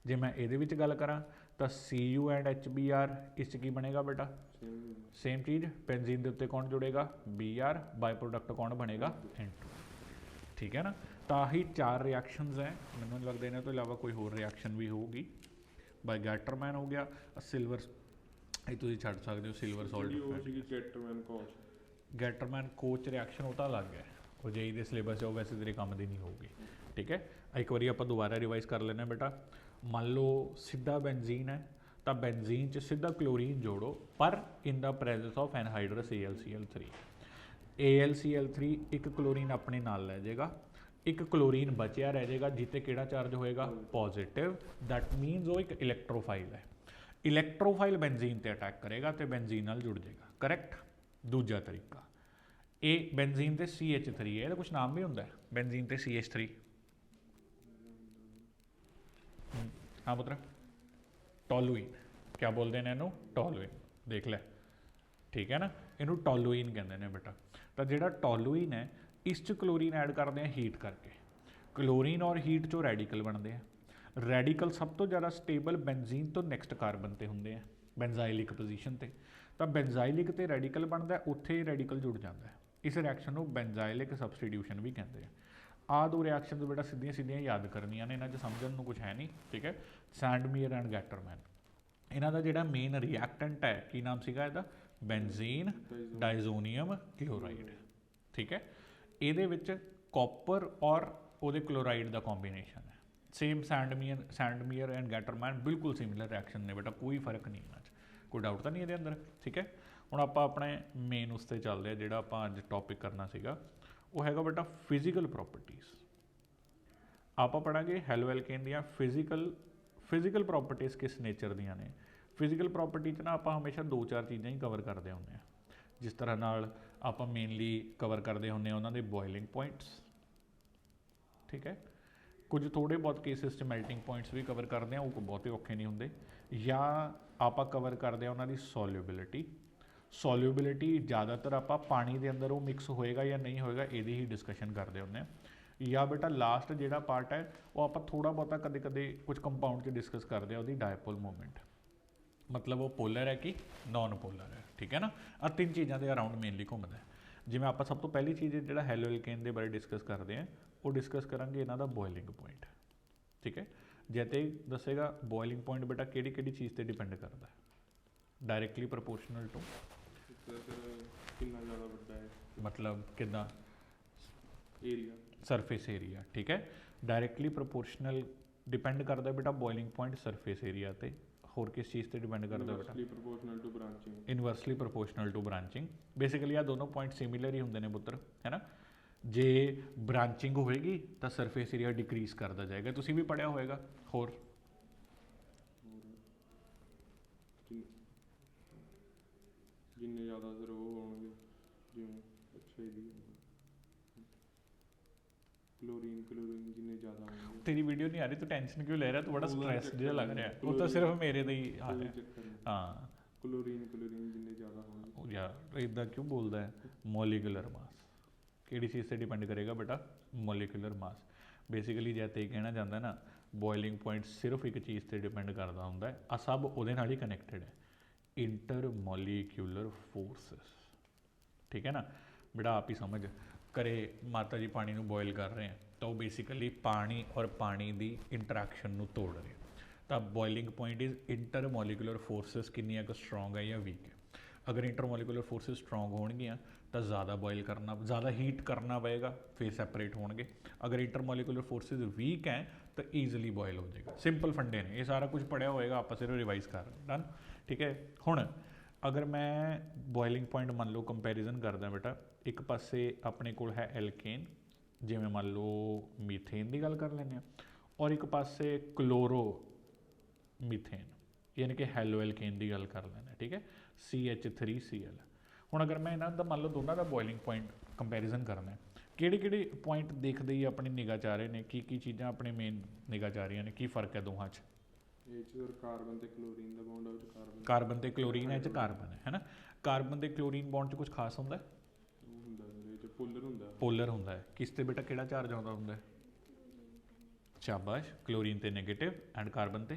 ਜੇ ਮੈਂ ਇਹਦੇ ਵਿੱਚ ਗੱਲ ਕਰਾਂ ਤਾਂ Cu ਐਂਡ HBr, ਇਸ 'ਚ ਕੀ ਬਣੇਗਾ ਬੇਟਾ, ਸੇਮ ਚੀਜ਼, ਬੈਂਜ਼ੀਨ ਦੇ ਉੱਤੇ ਕੌਣ ਜੁੜੇਗਾ, Br, ਬਾਈ ਪ੍ਰੋਡਕਟ ਕੌਣ ਬਣੇਗਾ, N2, ਠੀਕ ਹੈ ਨਾ। ਤਾਂ ਆਹੀ 4 ਰਿਐਕਸ਼ਨਸ ਹੈ, ਮੈਨੂੰ ਨਹੀਂ ਲੱਗਦਾ ਇਹਨਾਂ ਤੋਂ ਇਲਾਵਾ ਕੋਈ ਹੋਰ ਰਿਐਕਸ਼ਨ ਵੀ ਹੋਊਗੀ। ਬਾਈ ਗੈਟਰਮੈਨ ਹੋ ਗਿਆ, ਸਿਲਵਰ, ਇਹ ਤੁਸੀਂ ਛੱਡ ਸਕਦੇ ਹੋ, ਸਿਲਵਰ ਸੋਲਟ। ਗੈਟਰਮੈਨ ਕੋਚ ਰਿਐਕਸ਼ਨ ਉਹ ਤਾਂ ਅਲੱਗ ਹੈ, ਉਹ JEE ਦੇ ਸਿਲੇਬਸ 'ਚ ਉਹ ਵੈਸੇ ਤੇਰੇ ਕੰਮ ਦੀ ਨਹੀਂ ਹੋਊਗੀ, ਠੀਕ ਹੈ। ਇੱਕ ਵਾਰੀ ਆਪਾਂ ਦੁਬਾਰਾ ਰਿਵਾਈਜ਼ ਕਰ ਲੈਂਦੇ ਹਾਂ ਬੇਟਾ। ਮੰਨ ਲਓ ਸਿੱਧਾ ਬੈਂਜ਼ੀਨ ਹੈ, ਤਾਂ ਬੈਂਜ਼ੀਨ 'ਚ ਸਿੱਧਾ ਕਲੋਰੀਨ ਜੋੜੋ, ਪਰ ਇਨ ਦਾ ਪ੍ਰੈਜ਼ੈਂਸ ਆਫ ਐਨਹਾਈਡਰਸ AlCl3। AlCl3 ਇੱਕ ਕਲੋਰੀਨ ਆਪਣੇ ਨਾਲ ਲੈ ਜਾਏਗਾ, ਇੱਕ ਕਲੋਰੀਨ ਬਚਿਆ ਰਹਿ ਜਾਏਗਾ ਜਿੱਤੇ ਕਿਹੜਾ ਚਾਰਜ ਹੋਏਗਾ, ਪੋਜ਼ਿਟਿਵ। ਦੈਟ ਮੀਨਸ ਉਹ ਇੱਕ ਇਲੈਕਟ੍ਰੋਫਾਈਲ ਹੈ, ਇਲੈਕਟ੍ਰੋਫਾਈਲ ਬੈਂਜ਼ੀਨ ਤੇ ਅਟੈਕ ਕਰੇਗਾ ਤੇ ਬੈਂਜ਼ੀਨ ਨਾਲ ਜੁੜ ਜਾਏਗਾ, ਕਰੈਕਟ। ਦੂਜਾ ਤਰੀਕਾ, ਇਹ ਬੈਂਜ਼ੀਨ ਤੇ CH3 ਹੈ, ਇਹਦਾ ਕੁਛ ਨਾਮ ਵੀ ਹੁੰਦਾ ਹੈ, ਬੈਂਜ਼ੀਨ ਤੇ CH3, हाँ पुत्र, टॉलुइन, क्या बोलते हैं इन्हों, टॉलुइन, देख ले, ठीक है ना, इन्हों टॉलुइन कहते हैं बेटा। तो जो टॉलुइन है, इस च क्लोरीन ऐड करते हैं हीट करके, क्लोरीन और हीट चो रैडिकल बनते हैं। रैडिकल सब तो ज़्यादा स्टेबल बेंजीन तो नैक्सट कार्बन ते होंगे हैं, बेंजाइलिक पोजीशन ते। तो बेंजाइलिक ते रैडिकल बनता है, उत्थे ही रैडिकल जुड़ जाता है। इस रिएक्शन को बेंजाइलिक सबस्टिट्यूशन भी कहते हैं। आ 2 रिएक्शन बेटा सीधियां सीधियां याद करनियां ने, इन्हां 'च समझण नूं कुछ है नहीं, ठीक है। सैंडमीयर एंड गैटरमैन, इन्हां दा जिहड़ा मेन रिएक्टेंट है, की नाम सीगा इहदा, बेंजीन डाइजोनियम क्लोराइड, ठीक है। इहदे विच कॉपर और उहदे क्लोराइड दा कॉम्बीनेशन है। सेम सैंडमीयर एंड गैटरमैन बिल्कुल सिमिलर रिएक्शन ने बेटा, कोई फर्क नहीं इन्हां 'च, कोई डाउट तो नहीं इहदे अंदर, ठीक है। हुण आपां अपने मेन उस ते चलदे आ, जिहड़ा आपां अज टॉपिक करना सीगा वो हैगा बेटा फिजिकल प्रॉपर्टीज़। आप पढ़ांगे हेलोएल्केन दियां फिजिकल प्रॉपर्टीज़ किस नेचर दियां ने। फिजिकल प्रॉपर्टी च ना आप हमेशा 2-4 चीज़ां ही कवर करते होंगे, जिस तरह नाल आप मेनली कवर करते होंगे उन्हां दे बॉइलिंग पॉइंट्स, ठीक है। कुछ थोड़े बहुत केसिस च मेल्टिंग पॉइंट्स भी कवर करते हैं, वो बहुते औखे नहीं होंगे। या आप कवर करते हैं उन्हां दी सॉल्यूबिलिटी। सॉल्यूबिलिटी ज़्यादातर आप पानी के अंदर वो मिक्स होएगा या नहीं होएगा, ये ही डिस्कशन करते होंगे। या बेटा लास्ट जिहड़ा पार्ट है वो आप थोड़ा बहुता कदे कदे कुछ कंपाउंड च डिस्कस करते हैं, उसकी डायपोल मूवमेंट, मतलब वो पोलर है कि नॉन पोलर है, ठीक है ना। आ 3 चीज़ों के अराउंड मेनली घूमता है। जिवें आप सब तो पहली चीज़ जो हेलोएल्केन के बारे डिस्कस करते हैं, वो डिस्कस करांगे इन्हां दा बॉइलिंग पॉइंट, ठीक है। जैसे दसेगा बॉइलिंग पॉइंट बेटा किहड़ी किहड़ी चीज़ पर डिपेंड करता है, डायरैक्टली प्रोपोर्शनल टू, मतलब कितना एरिया, सरफेस एरिया, ठीक है। डायरैक्टली प्रोपोर्शनल डिपेंड करता है बेटा बॉइलिंग पॉइंट सरफेस एरिया ते। होर किस चीज़ से डिपेंड करता है बेटा, inversely proportional to branching. Basically आ दोनों पॉइंट सिमिलर ही होंगे ने पुत्र, है ना। जे ब्रांचिंग होएगी तो सरफेस एरिया डिक्रीज करता जाएगा, तुसीं भी पढ़िया होएगा। होर जिन्ने ज़्यादा फिर वो होंगे, जिवें अच्छा क्लोरीन जिन्ने ज़्यादा होंगे। तेरी वीडियो नहीं आ रही, तो टेंशन क्यों ले रहा है, तू बड़ा स्ट्रेस जिहा लग रहा है, वो तो सिर्फ मेरे दा ही हाल है। हाँ, क्लोरीन जिन्ने ज़्यादा होंगे। यार इदा क्यों बोलता है, मॉलिक्यूलर मास किहड़ी चीज़ से डिपेंड करेगा बेटा, मॉलिक्यूलर मास। बेसिकली जैसे कहना चाहता है ना, बॉइलिंग पॉइंट सिर्फ एक चीज़ से डिपेंड करता होंगे, आ सब उहदे नाल ही कनैक्टेड है, इंटरमॉलिक्यूलर फोर्सेस, ठीक है ना बेटा। आप ही समझ, घरे माता जी पानी नूं बॉयल कर रहे हैं तो वो बेसिकली पानी और पानी की इंटरैक्शन नूं तोड़ रहे हैं। तो boiling point is intermolecular forces कितनी स्ट्रोंग है या वीक है। अगर इंटरमॉलिक्यूलर फोर्सेस स्ट्रोंग होणगियां ਤਾਂ ਜ਼ਿਆਦਾ ਬੋਇਲ ਕਰਨਾ, ਜ਼ਿਆਦਾ ਹੀਟ ਕਰਨਾ ਪਏਗਾ, ਫਿਰ ਸੈਪਰੇਟ ਹੋਣਗੇ। ਅਗਰ ਇੰਟਰਮੋਲੀਕੂਲਰ ਫੋਰਸਿਸ ਵੀਕ ਹੈ ਤਾਂ ਈਜ਼ੀਲੀ ਬੋਇਲ ਹੋ ਜਾਏਗਾ। ਸਿੰਪਲ ਫੰਡੇ ਨੇ, ਇਹ ਸਾਰਾ ਕੁਝ ਪੜਿਆ ਹੋਏਗਾ, ਆਪਾਂ ਸਿਰਫ ਰਿਵਾਈਜ਼ ਕਰ ਰਹੇ ਡਨ। ਠੀਕ ਹੈ, ਹੁਣ ਅਗਰ ਮੈਂ ਬੋਇਲਿੰਗ ਪੁਆਇੰਟ ਮੰਨ ਲਓ ਕੰਪੈਰੀਜ਼ਨ ਕਰਦਾ ਬੇਟਾ, ਇੱਕ ਪਾਸੇ ਆਪਣੇ ਕੋਲ ਹੈ ਐਲਕੇਨ, ਜਿਵੇਂ ਮੰਨ ਲਓ ਮੀਥੇਨ ਦੀ ਗੱਲ ਕਰ ਲੈਂਦੇ ਹਾਂ, ਔਰ ਇੱਕ ਪਾਸੇ ਕਲੋਰੋ ਮੀਥੇਨ ਯਾਨੀ ਕਿ ਹੈਲੋ ਐਲਕੇਨ ਦੀ ਗੱਲ ਕਰ ਲੈਂਦੇ, ਠੀਕ ਹੈ, CH3Cl। ਹੁਣ ਅਗਰ ਮੈਂ ਇਹਨਾਂ ਦਾ ਮੰਨ ਲਓ ਦੋਨਾਂ ਦਾ ਬੋਇਲਿੰਗ ਪੁਆਇੰਟ ਕੰਪੈਰੀਜ਼ਨ ਕਰਨਾ, ਕਿਹੜੇ ਕਿਹੜੇ ਪੁਆਇੰਟ ਦੇਖਦੇ ਹੀ ਆਪਣੀ ਨਿਗਾਹ 'ਚ ਆ ਰਹੇ ਨੇ, ਕੀ ਚੀਜ਼ਾਂ ਆਪਣੇ ਮੇਨ ਨਿਗਾਹ 'ਚ ਆ ਰਹੀਆਂ ਨੇ, ਕੀ ਫਰਕ ਹੈ ਦੋਹਾਂ 'ਚ? ਇਹ 'ਚ ਕਾਰਬਨ ਤੇ ਕਲੋਰੀਨ ਦਾ ਬੌਂਡ ਆ, ਕਾਰਬਨ ਤੇ ਕਲੋਰੀਨ ਹੈ, ਇਹ 'ਚ ਕਾਰਬਨ ਹੈ ਨਾ। ਕਾਰਬਨ ਤੇ ਕਲੋਰੀਨ ਬੌਂਡ 'ਚ ਕੁਝ ਖਾਸ ਹੁੰਦਾ? ਪੋਲਰ ਹੁੰਦਾ ਹੈ। ਕਿਸ ਤੇ ਬੇਟਾ ਕਿਹੜਾ ਚਾਰਜ ਆਉਂਦਾ ਹੁੰਦਾ ਹੈ? ਸ਼ਾਬਾਸ਼, ਕਲੋਰੀਨ ਤੇ ਨੈਗੇਟਿਵ ਐਂਡ ਕਾਰਬਨ ਤੇ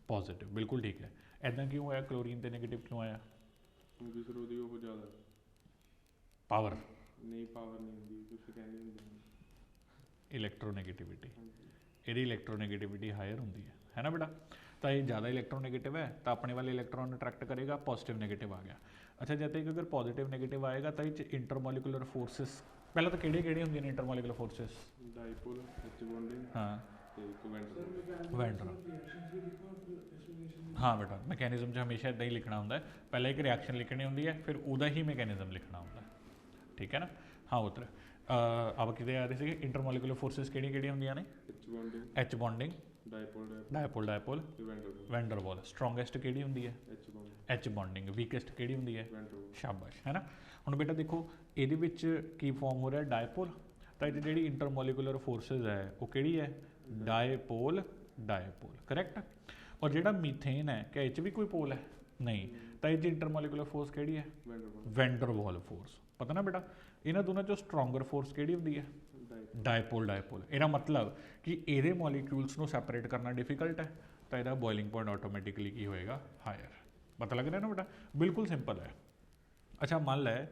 ਪੋਜ਼ਿਟਿਵ, ਬਿਲਕੁਲ ਠੀਕ ਹੈ। ਐਦਾਂ ਕਿਉਂ ਹੋਇਆ, ਕਲੋਰੀਨ ਤੇ ਨੈਗੇਟਿਵ ਕਿਉਂ ਆਇਆ? ਕਿਉਂਕਿ ਸਰ ਉਹਦੀ ਉਹ ਜ਼ਿਆਦਾ ਪਾਵਰ ਨਹੀਂ ਹੁੰਦੀ, ਕੁਝ ਕਹਿੰਦੇ ਹੁੰਦੇ ਇਲੈਕਟ੍ਰੋਨੈਗੇਟਿਵਿਟੀ, ਇਹਦੀ ਇਲੈਕਟ੍ਰੋਨੈਗੇਟਿਵਿਟੀ ਹਾਇਰ ਹੁੰਦੀ ਹੈ ਨਾ ਬੇਟਾ। ਤਾਂ ਇਹ ਜ਼ਿਆਦਾ ਇਲੈਕਟ੍ਰੋਨੈਗੇਟਿਵ ਹੈ ਤਾਂ ਆਪਣੇ ਵਾਲੇ ਇਲੈਕਟ੍ਰੋਨ ਅਟਰੈਕਟ ਕਰੇਗਾ, ਪੋਜ਼ਿਟਿਵ ਨੈਗੇਟਿਵ ਆ ਗਿਆ। ਅੱਛਾ, ਜਦ ਤੱਕ ਅਗਰ ਪੋਜ਼ਿਟਿਵ ਨੈਗੇਟਿਵ ਆਏਗਾ ਤਾਂ ਇਹ 'ਚ ਇੰਟਰਮੋਲੀਕੂਲਰ ਫੋਰਸਿਸ ਪਹਿਲਾਂ ਤਾਂ ਕਿਹੜੇ ਹੁੰਦੀਆਂ ਨੇ ਇੰਟਰਮੋਲੀਕੂਲਰ ਫੋਰਸਿਸ? ਡਾਈਪੋਲ, ਐਚ ਬੌਂਡਿੰਗ, ਹਾਂ, ਤੇ ਵੈਂਡਰ। ਹਾਂ ਬੇਟਾ, ਮੈਕੈਨਿਜ਼ਮ 'ਚ ਹਮੇਸ਼ਾ ਇੱਦਾਂ ਹੀ ਲਿਖਣਾ ਹੁੰਦਾ ਹੈ, ਪਹਿਲਾਂ ਇੱਕ ਰਿਐਕਸ਼ਨ ਲਿਖਣੀ ਹੁੰਦੀ ਹੈ, ਫਿਰ ਉਹਦਾ ਹੀ ਮੈਕੈਨਿਜ਼ਮ ਲਿਖਣਾ ਹੁੰਦਾ, ਠੀਕ ਹੈ ਨਾ। ਹਾਂ ਉਤਰ ਆਪ ਕਿਤੇ ਆ ਰਹੇ ਸੀਗੇ, ਇੰਟਰਮੋਲੀਕੂਲਰ ਫੋਰਸਿਸ ਕਿਹੜੀਆਂ ਹੁੰਦੀਆਂ ਨੇ? ਐਚ ਬੌਂਡਿੰਗ, ਡਾਇਪੋਲ, ਵੈਂਡਰ ਵਾਲ। ਸਟਰੋਂਗੈਸਟ ਕਿਹੜੀ ਹੁੰਦੀ ਹੈ? H bonding. ਵੀਕੈਸਟ ਕਿਹੜੀ ਹੁੰਦੀ ਹੈ? ਸ਼ਾਬਾਸ਼, ਹੈ ਨਾ। ਹੁਣ ਬੇਟਾ ਦੇਖੋ ਇਹਦੇ ਵਿੱਚ ਕੀ ਫਾਰਮ ਹੋ ਰਿਹਾ, ਡਾਇਪੋਲ, ਤਾਂ ਇਹ ਜਿਹੜੀ ਇੰਟਰਮੋਲੀਕੂਲਰ ਫੋਰਸਿਸ ਹੈ ਉਹ ਕਿਹੜੀ ਹੈ? Dipole, correct. ਔਰ ਜਿਹੜਾ ਮੀਥੇਨ ਹੈ, ਕਿ ਇਹ 'ਚ ਵੀ ਕੋਈ ਪੋਲ ਹੈ? ਨਹੀਂ, ਤਾਂ ਇਹ 'ਚ ਇੰਟਰਮੋਲੀਕੂਲਰ ਫੋਰਸ ਕਿਹੜੀ ਹੈ? ਵੈਂਡਰ ਵਾਲ ਫੋਰਸ। ਪਤਾ ਨਾ ਬੇਟਾ, ਇਹਨਾਂ ਦੋਨਾਂ 'ਚੋਂ ਸਟਰੋਂਗਰ ਫੋਰਸ ਕਿਹੜੀ ਹੁੰਦੀ ਹੈ? ਡਾਇਪੋਲ। ਇਹਦਾ ਮਤਲਬ ਕਿ ਇਹਦੇ ਮੋਲੀਕਿਊਲਸ ਨੂੰ ਸੈਪਰੇਟ ਕਰਨਾ ਡਿਫਿਕਲਟ ਹੈ, ਤਾਂ ਇਹਦਾ ਬੋਇਲਿੰਗ ਪੁਆਇੰਟ ਆਟੋਮੈਟਿਕਲੀ ਕੀ ਹੋਏਗਾ? ਹਾਇਰ। ਪਤਾ ਲੱਗ ਰਿਹਾ ਨਾ ਬੇਟਾ, ਬਿਲਕੁਲ ਸਿੰਪਲ ਹੈ। ਅੱਛਾ, ਮੰਨ ਲੈ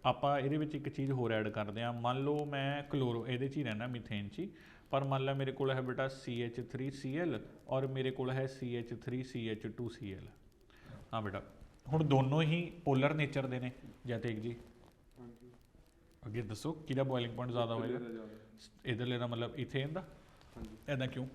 ਆਪਾਂ ਇਹਦੇ ਵਿੱਚ ਇੱਕ ਚੀਜ਼ ਹੋਰ ਐਡ ਕਰਦੇ ਹਾਂ। ਮੰਨ ਲਓ ਮੈਂ ਕਲੋਰੋ ਇਹਦੇ 'ਚ ਹੀ ਰਹਿਣਾ, ਮੀਥੇਨ 'ਚ ਹੀ, ਪਰ ਮੰਨ ਲੈ ਮੇਰੇ ਕੋਲ ਹੈ ਬੇਟਾ CH3Cl ਔਰ ਮੇਰੇ ਕੋਲ ਹੈ CH3CH2Cl। ਹਾਂ ਬੇਟਾ, ਹੁਣ ਦੋਨੋਂ ਹੀ ਪੋਲਰ ਨੇਚਰ ਦੇ ਨੇ ਜੈਤੇਕ ਜੀ। ਅੱਗੇ ਦੱਸੋ ਕਿਹਦਾ ਬੋਇਲਿੰਗ ਪੁਆਇੰਟ ਜ਼ਿਆਦਾ ਹੋਏਗਾ? ਇਧਰਲੇ ਦਾ ਮਤਲਬ ਇਥੇਨ ਦਾ। ਇੱਦਾਂ ਕਿਉਂ?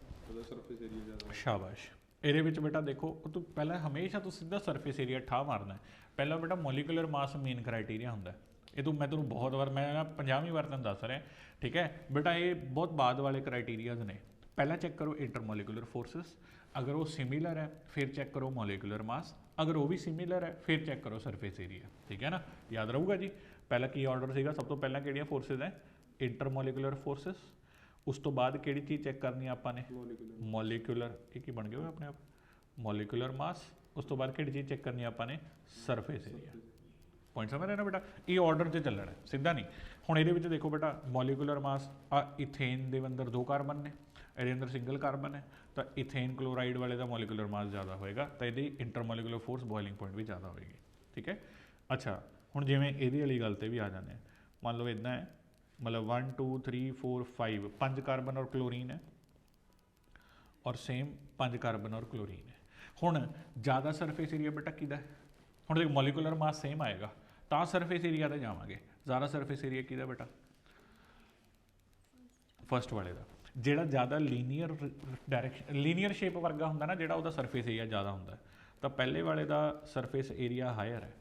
ਸਰਫੇਸ ਏਰੀਆ ਜ਼ਿਆਦਾ। ਸ਼ਾਬਾਸ਼। ਇਹਦੇ ਵਿੱਚ ਬੇਟਾ ਦੇਖੋ, ਤੂੰ ਪਹਿਲਾਂ ਹਮੇਸ਼ਾ ਤੂੰ ਸਿੱਧਾ ਸਰਫੇਸ ਏਰੀਆ ਠਾ ਮਾਰਨਾ। ਪਹਿਲਾਂ ਬੇਟਾ ਮੋਲੀਕੂਲਰ ਮਾਸ ਮੇਨ ਕ੍ਰਾਈਟੇਰੀਆ ਹੁੰਦਾ, ਇਹ ਮੈਂ ਤੁਹਾਨੂੰ ਬਹੁਤ ਵਾਰ, ਮੈਂ 50ਵੀਂ ਵਾਰ ਤੁਹਾਨੂੰ ਦੱਸ ਰਿਹਾ, ਠੀਕ ਹੈ ਬੇਟਾ। ਇਹ ਬਹੁਤ ਬਾਅਦ ਵਾਲੇ ਕ੍ਰਾਈਟੇਰੀਆਜ਼ ਨੇ। ਪਹਿਲਾਂ ਚੈੱਕ ਕਰੋ ਇੰਟਰਮੋਲੀਕੂਲਰ ਫੋਰਸਿਸ, ਅਗਰ ਉਹ ਸਿਮਿਲਰ ਹੈ ਫਿਰ ਚੈੱਕ ਕਰੋ ਮੋਲੀਕੂਲਰ ਮਾਸ, ਅਗਰ ਉਹ ਵੀ ਸਿਮਿਲਰ ਹੈ ਫਿਰ ਚੈੱਕ ਕਰੋ ਸਰਫੇਸ ਏਰੀਆ, ਠੀਕ ਹੈ ਨਾ। ਯਾਦ ਰਹੂਗਾ ਜੀ। ਪਹਿਲਾਂ ਕੀ ਆਰਡਰ ਸੀਗਾ? ਸਭ ਤੋਂ ਪਹਿਲਾਂ ਕਿਹੜੀਆਂ ਫੋਰਸਿਸ ਹੈ? Intermolecular forces. ਉਸ ਤੋਂ ਬਾਅਦ ਕਿਹੜੀ ਚੀਜ਼ ਚੈੱਕ ਕਰਨੀ ਆਪਾਂ ਨੇ? ਮੋਲੀਕੂਲਰ। ਇਹ ਕੀ ਬਣ ਗਿਆ ਆਪਣੇ ਆਪ? ਮੋਲੀਕੂਲਰ ਮਾਸ। ਉਸ ਤੋਂ ਬਾਅਦ ਕਿਹੜੀ ਚੀਜ਼ ਚੈੱਕ ਕਰਨੀ ਆਪਾਂ ਨੇ? Surface area. ਪੁਆਇੰਟ ਸਮਝ ਰਹੇ ਨਾ ਬੇਟਾ, ਇਹ ਆਰਡਰ 'ਚ ਚੱਲਣਾ, ਸਿੱਧਾ ਨਹੀਂ। ਹੁਣ ਇਹਦੇ ਵਿੱਚ ਦੇਖੋ ਬੇਟਾ, ਮੋਲੀਕੂਲਰ ਮਾਸ ਇਥੇਨ ਦੇ ਅੰਦਰ 2 ਕਾਰਬਨ ਨੇ, ਇਹਦੇ ਅੰਦਰ ਸਿੰਗਲ ਕਾਰਬਨ ਹੈ, ਤਾਂ ਇਥੇਨ ਕਲੋਰਾਈਡ ਵਾਲੇ ਦਾ ਮੋਲੀਕੂਲਰ ਮਾਸ ਜ਼ਿਆਦਾ ਹੋਏਗਾ, ਤਾਂ ਇਹਦੀ ਇੰਟਰਮੋਲੀਕੂਲਰ ਫੋਰਸ ਬੋਇਲਿੰਗ ਪੁਆਇੰਟ ਵੀ ਜ਼ਿਆਦਾ ਹੋਏਗੀ, ਠੀਕ ਹੈ। ਅੱਛਾ, ਹੁਣ ਜਿਵੇਂ ਇਹਦੀ ਵਾਲੀ ਗੱਲ 'ਤੇ ਵੀ ਆ ਜਾਂਦੇ ਹਾਂ। ਮੰਨ ਲਓ ਇੱਦਾਂ ਹੈ, ਮਤਲਬ 1 2 3 4 5 5 ਕਾਰਬਨ ਔਰ ਕਲੋਰੀਨ ਹੈ, ਔਰ ਸੇਮ 5 ਕਾਰਬਨ ਔਰ ਕਲੋਰੀਨ ਹੈ। ਹੁਣ ਜ਼ਿਆਦਾ ਸਰਫੇਸ ਏਰੀਆ ਬੇਟਾ ਕਿਹਦਾ? ਹੁਣ ਦੇਖ, ਮੋਲੀਕੂਲਰ ਮਾਸ ਸੇਮ ਆਏਗਾ ਤਾਂ ਸਰਫੇਸ ਏਰੀਆ 'ਤੇ ਜਾਵਾਂਗੇ। ਜ਼ਿਆਦਾ ਸਰਫੇਸ ਏਰੀਆ ਕਿਹਦਾ ਬੇਟਾ? ਫਸਟ ਵਾਲੇ ਦਾ। ਜਿਹੜਾ ਜ਼ਿਆਦਾ ਲੀਨੀਅਰ ਡਾਇਰੈਕਸ਼ਨ, ਲੀਨੀਅਰ ਸ਼ੇਪ ਵਰਗਾ ਹੁੰਦਾ ਨਾ, ਜਿਹੜਾ ਉਹਦਾ ਸਰਫੇਸ ਏਰੀਆ ਜ਼ਿਆਦਾ ਹੁੰਦਾ, ਤਾਂ ਪਹਿਲੇ ਵਾਲੇ ਦਾ ਸਰਫੇਸ ਏਰੀਆ ਹਾਇਰ ਹੈ।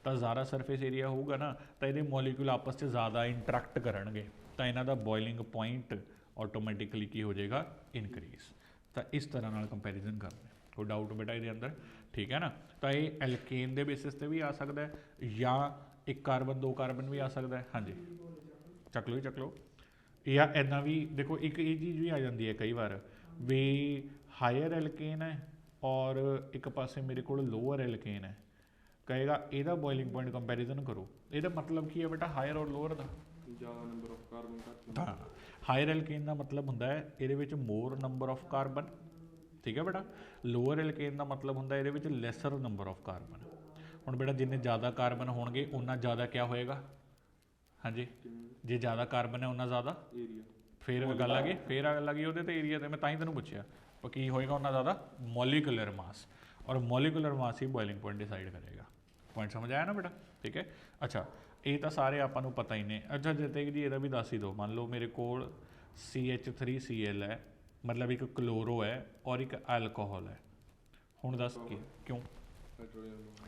ਤਾਂ ਜ਼ਿਆਦਾ ਸਰਫੇਸ ਏਰੀਆ ਹੋਊਗਾ ਨਾ, ਤਾਂ ਇਹਦੇ ਮੋਲੀਕੂਲ ਆਪਸ 'ਚ ਜ਼ਿਆਦਾ ਇੰਟਰੈਕਟ ਕਰਨਗੇ, ਤਾਂ ਇਹਨਾਂ ਦਾ ਬੋਇਲਿੰਗ ਪੁਆਇੰਟ ਆਟੋਮੈਟਿਕਲੀ ਕੀ ਹੋ ਜਾਏਗਾ? ਇਨਕਰੀਜ਼। ਤਾਂ ਇਸ ਤਰ੍ਹਾਂ ਨਾਲ ਕੰਪੈਰੀਜ਼ਨ ਕਰਨਾ। ਕੋਈ ਡਾਊਟ ਬੇਟਾ ਇਹਦੇ ਅੰਦਰ? ਠੀਕ ਹੈ ਨਾ। ਤਾਂ ਇਹ ਐਲਕੇਨ ਦੇ ਬੇਸਿਸ 'ਤੇ ਵੀ ਆ ਸਕਦਾ ਹੈ, ਜਾਂ 1 ਕਾਰਬਨ 2 ਕਾਰਬਨ ਵੀ ਆ ਸਕਦਾ ਹੈ। ਹਾਂਜੀ, ਚੱਕ ਲਓ। ਜਾਂ ਇੱਦਾਂ ਵੀ ਦੇਖੋ, ਇੱਕ ਇਹ ਚੀਜ਼ ਵੀ ਆ ਜਾਂਦੀ ਹੈ ਕਈ ਵਾਰ ਵੀ, ਹਾਇਰ ਐਲਕੇਨ ਹੈ ਔਰ ਇੱਕ ਪਾਸੇ ਮੇਰੇ ਕੋਲ ਲੋਅਰ ਐਲਕੇਨ ਹੈ, ਕਹੇਗਾ ਇਹਦਾ ਬੋਇਲਿੰਗ ਪੁਆਇੰਟ ਕੰਪੈਰੀਜ਼ਨ ਕਰੋ। ਇਹਦਾ ਮਤਲਬ ਕੀ ਹੈ ਬੇਟਾ? ਹਾਇਰ ਔਰ ਲੋਅਰ ਦਾ ਜ਼ਿਆਦਾ ਨੰਬਰ ਆਫ ਕਾਰਬਨ ਘੱਟ। ਹਾਂ, ਹਾਇਰ ਐਲਕੇਨ ਦਾ ਮਤਲਬ ਹੁੰਦਾ ਹੈ ਇਹਦੇ ਵਿੱਚ ਮੋਰ ਨੰਬਰ ਆਫ ਕਾਰਬਨ, ਠੀਕ ਹੈ ਬੇਟਾ। ਲੋਅਰ ਐਲਕੇਨ ਦਾ ਮਤਲਬ ਹੁੰਦਾ ਇਹਦੇ ਵਿੱਚ ਲੈਸਰ ਨੰਬਰ ਆਫ ਕਾਰਬਨ। ਹੁਣ ਬੇਟਾ ਜਿੰਨੇ ਜ਼ਿਆਦਾ ਕਾਰਬਨ ਹੋਣਗੇ ਉਨਾ ਜ਼ਿਆਦਾ ਕਿਆ ਹੋਏਗਾ? ਹਾਂਜੀ, ਜੇ ਜ਼ਿਆਦਾ ਕਾਰਬਨ ਹੈ ਉਨਾ ਜ਼ਿਆਦਾ ਏਰੀਆ। ਫਿਰ ਗੱਲ ਆ ਗਈ ਉਹਦੇ 'ਤੇ ਏਰੀਆ 'ਤੇ। ਮੈਂ ਤਾਂ ਹੀ ਤੈਨੂੰ ਪੁੱਛਿਆ ਪਰ ਕੀ ਹੋਏਗਾ? ਉਨਾ ਜ਼ਿਆਦਾ ਮੋਲੀਕੂਲਰ ਮਾਸ, ਔਰ ਮੋਲੀਕੂਲਰ ਮਾਸ ਹੀ ਬੋਇਲਿੰਗ ਪੁਆਇੰਟ ਡਿਸਾਈਡ ਕਰੇਗਾ, ਪੁਆਇੰਟ ਸਮਝ ਆਇਆ ਨਾ ਬੇਟਾ, ਠੀਕ ਹੈ। ਅੱਛਾ ਇਹ ਤਾਂ ਸਾਰੇ ਆਪਾਂ ਨੂੰ ਪਤਾ ਹੀ ਨੇ। ਅੱਛਾ ਜਤਿਕ ਜੀ ਇਹਦਾ ਵੀ ਦੱਸ ਹੀ ਦਿਓ, ਮੰਨ ਲਓ ਮੇਰੇ ਕੋਲ CH3Cl ਹੈ, ਮਤਲਬ ਇੱਕ ਕਲੋਰੋ ਹੈ ਔਰ ਇੱਕ ਐਲਕੋਹਲ ਹੈ। ਹੁਣ ਦੱਸ ਕੀ ਕਿਉਂ?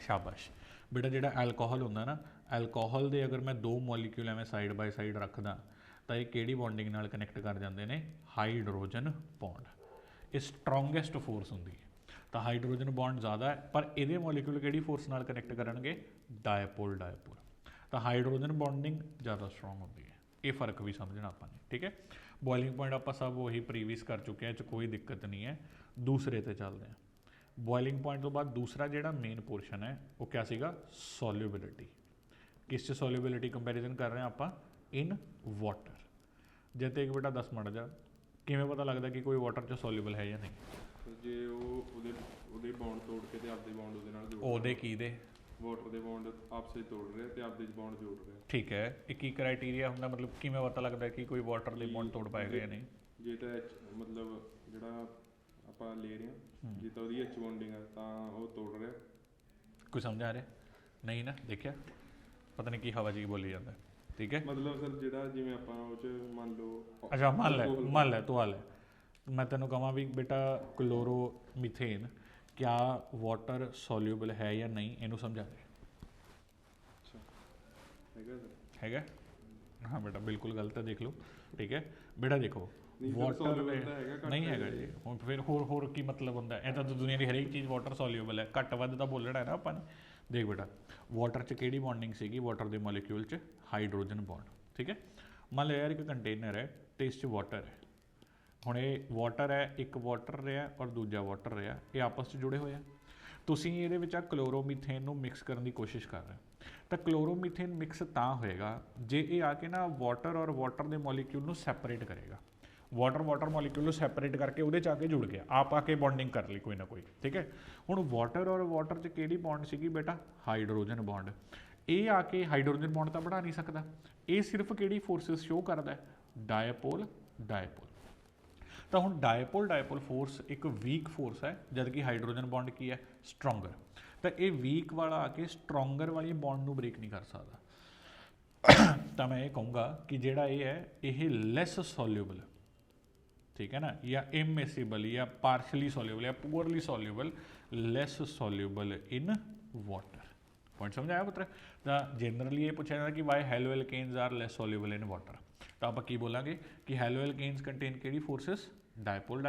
ਸ਼ਾਬਾਸ਼ ਬੇਟਾ, ਜਿਹੜਾ ਐਲਕੋਹਲ ਹੁੰਦਾ ਨਾ, ਐਲਕੋਹਲ ਦੇ ਅਗਰ ਮੈਂ 2 ਮੋਲੀਕਿਊਲ ਐਵੇਂ ਸਾਈਡ ਬਾਈ ਸਾਈਡ ਰੱਖਦਾ ਤਾਂ ਇਹ ਕਿਹੜੀ ਬੌਂਡਿੰਗ ਨਾਲ ਕਨੈਕਟ ਕਰ ਜਾਂਦੇ ਨੇ? Hydrogen bond. ਇਹ ਸਟਰੋਂਗੈਸਟ ਫੋਰਸ ਹੁੰਦੀ ਹੈ, ਤਾਂ ਹਾਈਡਰੋਜਨ ਬੌਂਡ ਜ਼ਿਆਦਾ ਹੈ, ਪਰ ਇਹਦੇ ਮੋਲੀਕਿਊਲ ਕਿਹੜੀ ਫੋਰਸ ਨਾਲ ਕਨੈਕਟ ਕਰਨਗੇ? ਡਾਇਪੋਲ। ਤਾਂ ਹਾਈਡਰੋਜਨ ਬੌਂਡਿੰਗ ਜ਼ਿਆਦਾ ਸਟਰੋਂਗ ਹੁੰਦੀ ਹੈ। ਇਹ ਫਰਕ ਵੀ ਸਮਝਣਾ ਆਪਾਂ ਨੇ, ਠੀਕ ਹੈ। ਬੋਇਲਿੰਗ ਪੁਆਇੰਟ ਆਪਾਂ ਸਭ ਉਹੀ ਪ੍ਰੀਵਿਅਸ ਕਰ ਚੁੱਕੇ ਹਾਂ, ਇਹ 'ਚ ਕੋਈ ਦਿੱਕਤ ਨਹੀਂ ਹੈ। ਦੂਸਰੇ 'ਤੇ ਚੱਲਦੇ ਹਾਂ। ਬੋਇਲਿੰਗ ਪੁਆਇੰਟ ਤੋਂ ਬਾਅਦ ਦੂਸਰਾ ਜਿਹੜਾ ਮੇਨ ਪੋਰਸ਼ਨ ਹੈ ਉਹ ਕਿਆ ਸੀਗਾ? ਸੋਲਿਊਬਿਲਿਟੀ। ਕਿਸ 'ਚ ਸੋਲਿਊਬਿਲਿਟੀ ਕੰਪੈਰੀਜ਼ਨ ਕਰ ਰਹੇ ਹਾਂ ਆਪਾਂ? ਇਨ ਵਾਟਰ। ਜੇ ਤੇ ਇੱਕ ਬੇਟਾ 10 ਮਿੰਟ ਜਾ ਕਿਵੇਂ ਪਤਾ ਲੱਗਦਾ ਕਿ ਕੋਈ ਵਾਟਰ 'ਚ ਸੋਲਿਊਬਲ ਹੈ ਜਾਂ ਨਹੀਂ? ਜੇ ਉਹ ਉਹਦੇ ਬੌਂਡ ਤੋੜ ਕੇ ਤੇ ਆਪਦੇ ਬੌਂਡ ਉਹਦੇ ਨਾਲ ਜੋੜ, ਉਹਦੇ ਕੀ ਦੇ? ਵਾਟਰ ਦੇ ਬੌਂਡ ਆਪਸੇ ਤੋੜ ਰਿਹਾ ਤੇ ਆਪਦੇ ਬੌਂਡ ਜੋੜ ਰਿਹਾ। ਠੀਕ ਹੈ, ਇਹ ਕੀ ਕ੍ਰਾਈਟੀਰੀਆ ਹੁੰਦਾ? ਮਤਲਬ ਕਿਵੇਂ ਪਤਾ ਲੱਗਦਾ ਕਿ ਕੋਈ ਵਾਟਰ ਦੇ ਬੌਂਡ ਤੋੜ ਪਾਏਗਾ ਜਾਂ ਨਹੀਂ? ਜੇ ਤਾਂ ਮਤਲਬ ਜਿਹੜਾ ਆਪਾਂ ਲੈ ਰਹੇ ਹਾਂ, ਜੇ ਤਾਂ ਉਹਦੀ H ਬੌਂਡਿੰਗ ਹੈ ਤਾਂ ਉਹ ਤੋੜ ਰਿਹਾ। ਕੋਈ ਸਮਝ ਆ ਰਿਹਾ? ਨਹੀਂ ਨਾ, ਦੇਖਿਆ ਪਤਾ ਨਹੀਂ ਕੀ ਹਵਾ ਜੀ ਬੋਲੀ ਜਾਂਦਾ, ਠੀਕ ਹੈ। ਮਤਲਬ ਸਰ ਜਿਹੜਾ ਜਿਵੇਂ ਆਪਾਂ ਉਹ 'ਚ ਮੰਨ ਲਓ, ਅੱਛਾ ਮੰਨ ਲੈ ਤੂੰ ਆ ਲੈ, ਮੈਂ ਤੈਨੂੰ ਕਹਾਂ ਵੀ ਬੇਟਾ ਕਲੋਰੋ ਮੀਥੇਨ ਕਿਆ ਵਾਟਰ ਸੋਲਿਊਬਲ ਹੈ ਜਾਂ ਨਹੀਂ, ਇਹਨੂੰ ਸਮਝਾ ਦੇ। ਹੈਗਾ? ਹਾਂ ਬੇਟਾ ਬਿਲਕੁਲ ਗਲਤ ਹੈ, ਦੇਖ ਲਓ, ਠੀਕ ਹੈ ਬੇਟਾ। ਦੇਖੋ ਵਾਟਰ ਨਹੀਂ ਹੈਗਾ ਜੀ, ਹੁਣ ਫਿਰ ਹੋਰ ਕੀ ਮਤਲਬ ਹੁੰਦਾ? ਇਹ ਤਾਂ ਦੁਨੀਆ ਦੀ ਹਰੇਕ ਚੀਜ਼ ਵਾਟਰ ਸੋਲਿਊਬਲ ਹੈ, ਘੱਟ ਵੱਧ ਤਾਂ ਬੋਲਣਾ ਹੈ ਨਾ ਆਪਾਂ ਨੇ। ਦੇਖ ਬੇਟਾ ਵਾਟਰ 'ਚ ਕਿਹੜੀ ਬੌਂਡਿੰਗ ਸੀਗੀ? ਵਾਟਰ ਦੇ ਮੋਲੀਕਿਊਲ 'ਚ ਹਾਈਡਰੋਜਨ ਬੌਂਡ, ਠੀਕ ਹੈ। ਮੰਨ ਲਿਆ ਯਾਰ ਇੱਕ ਕੰਟੇਨਰ ਹੈ ਤੇ ਇਸ 'ਚ ਵਾਟਰ ਹੈ। ਹੁਣ ਇਹ ਵਾਟਰ ਹੈ, ਇੱਕ ਵਾਟਰ ਰਿਹਾ ਔਰ ਦੂਜਾ ਵਾਟਰ ਰਿਹਾ, ਇਹ ਆਪਸ 'ਚ ਜੁੜੇ ਹੋਏ ਆ। ਤੁਸੀਂ ਇਹਦੇ ਵਿੱਚ ਆ ਕਲੋਰੋਮੀਥੇਨ ਨੂੰ ਮਿਕਸ ਕਰਨ ਦੀ ਕੋਸ਼ਿਸ਼ ਕਰ ਰਹੇ ਹੋ, ਤਾਂ ਕਲੋਰੋਮੀਥੇਨ ਮਿਕਸ ਤਾਂ ਹੋਏਗਾ ਜੇ ਇਹ ਆ ਕੇ ਨਾ ਵਾਟਰ ਔਰ ਵਾਟਰ ਦੇ ਮੋਲੀਕਿਊਲ ਨੂੰ ਸੈਪਰੇਟ ਕਰੇਗਾ। ਵਾਟਰ ਮੋਲੀਕਿਊਲ ਨੂੰ ਸੈਪਰੇਟ ਕਰਕੇ ਉਹਦੇ 'ਚ ਆ ਕੇ ਜੁੜ ਗਿਆ, ਆਪ ਆ ਕੇ ਬੌਂਡਿੰਗ ਕਰ ਲਈ ਕੋਈ ਨਾ ਕੋਈ, ਠੀਕ ਹੈ। ਹੁਣ ਵਾਟਰ ਔਰ ਵਾਟਰ 'ਚ ਕਿਹੜੀ ਬੌਂਡ ਸੀਗੀ ਬੇਟਾ? Hydrogen bond. ਇਹ ਆ ਕੇ ਹਾਈਡਰੋਜਨ ਬੌਂਡ ਤਾਂ ਬਣਾ ਨਹੀਂ ਸਕਦਾ, ਇਹ ਸਿਰਫ ਕਿਹੜੀ ਫੋਰਸਿਸ ਸ਼ੋ ਕਰਦਾ? ਡਾਇਪੋਲ। ਤਾਂ ਹੁਣ ਡਾਇਪੋਲ ਫੋਰਸ ਇੱਕ ਵੀਕ ਫੋਰਸ ਹੈ, ਜਦ ਕਿ ਹਾਈਡਰੋਜਨ ਬੌਂਡ ਕੀ ਹੈ? ਸਟਰੋਂਗਰ। ਤਾਂ ਇਹ ਵੀਕ ਵਾਲਾ ਆ ਕੇ ਸਟਰੋਂਗਰ ਵਾਲੀ ਬੌਂਡ ਨੂੰ ਬ੍ਰੇਕ ਨਹੀਂ ਕਰ ਸਕਦਾ। ਤਾਂ ਮੈਂ ਇਹ ਕਹੂੰਗਾ ਕਿ ਜਿਹੜਾ ਇਹ ਹੈ ਇਹ ਲੈਸ ਸੋਲਿਊਬਲ, ਠੀਕ ਹੈ ਨਾ, ਜਾਂ ਇਮਿਸਿਬਲ ਜਾਂ ਪਾਰਸ਼ਲੀ ਸੋਲਿਊਬਲ ਜਾਂ ਪੂਅਰਲੀ ਸੋਲਿਊਬਲ, ਲੈਸ ਸੋਲਿਊਬਲ ਇਨ ਵਾਟਰ। ਪੁਆਇੰਟ ਸਮਝ ਆਇਆ ਪੁੱਤਰ? ਤਾਂ ਜਨਰਲੀ ਇਹ ਪੁੱਛਿਆ ਜਾਂਦਾ ਕਿ ਵਾਈ ਹੈਲੋ ਐਲਕੇਨਸ ਆਰ ਲੈਸ ਸੋਲਿਊਬਲ ਇਨ ਵਾਟਰ, ਤਾਂ ਆਪਾਂ ਕੀ ਬੋਲਾਂਗੇ ਕਿ ਹੈਲੋ ਐਲਕੇਨਸ ਕੰਟੇਨ ਕਿਹੜੀ forces? Dipole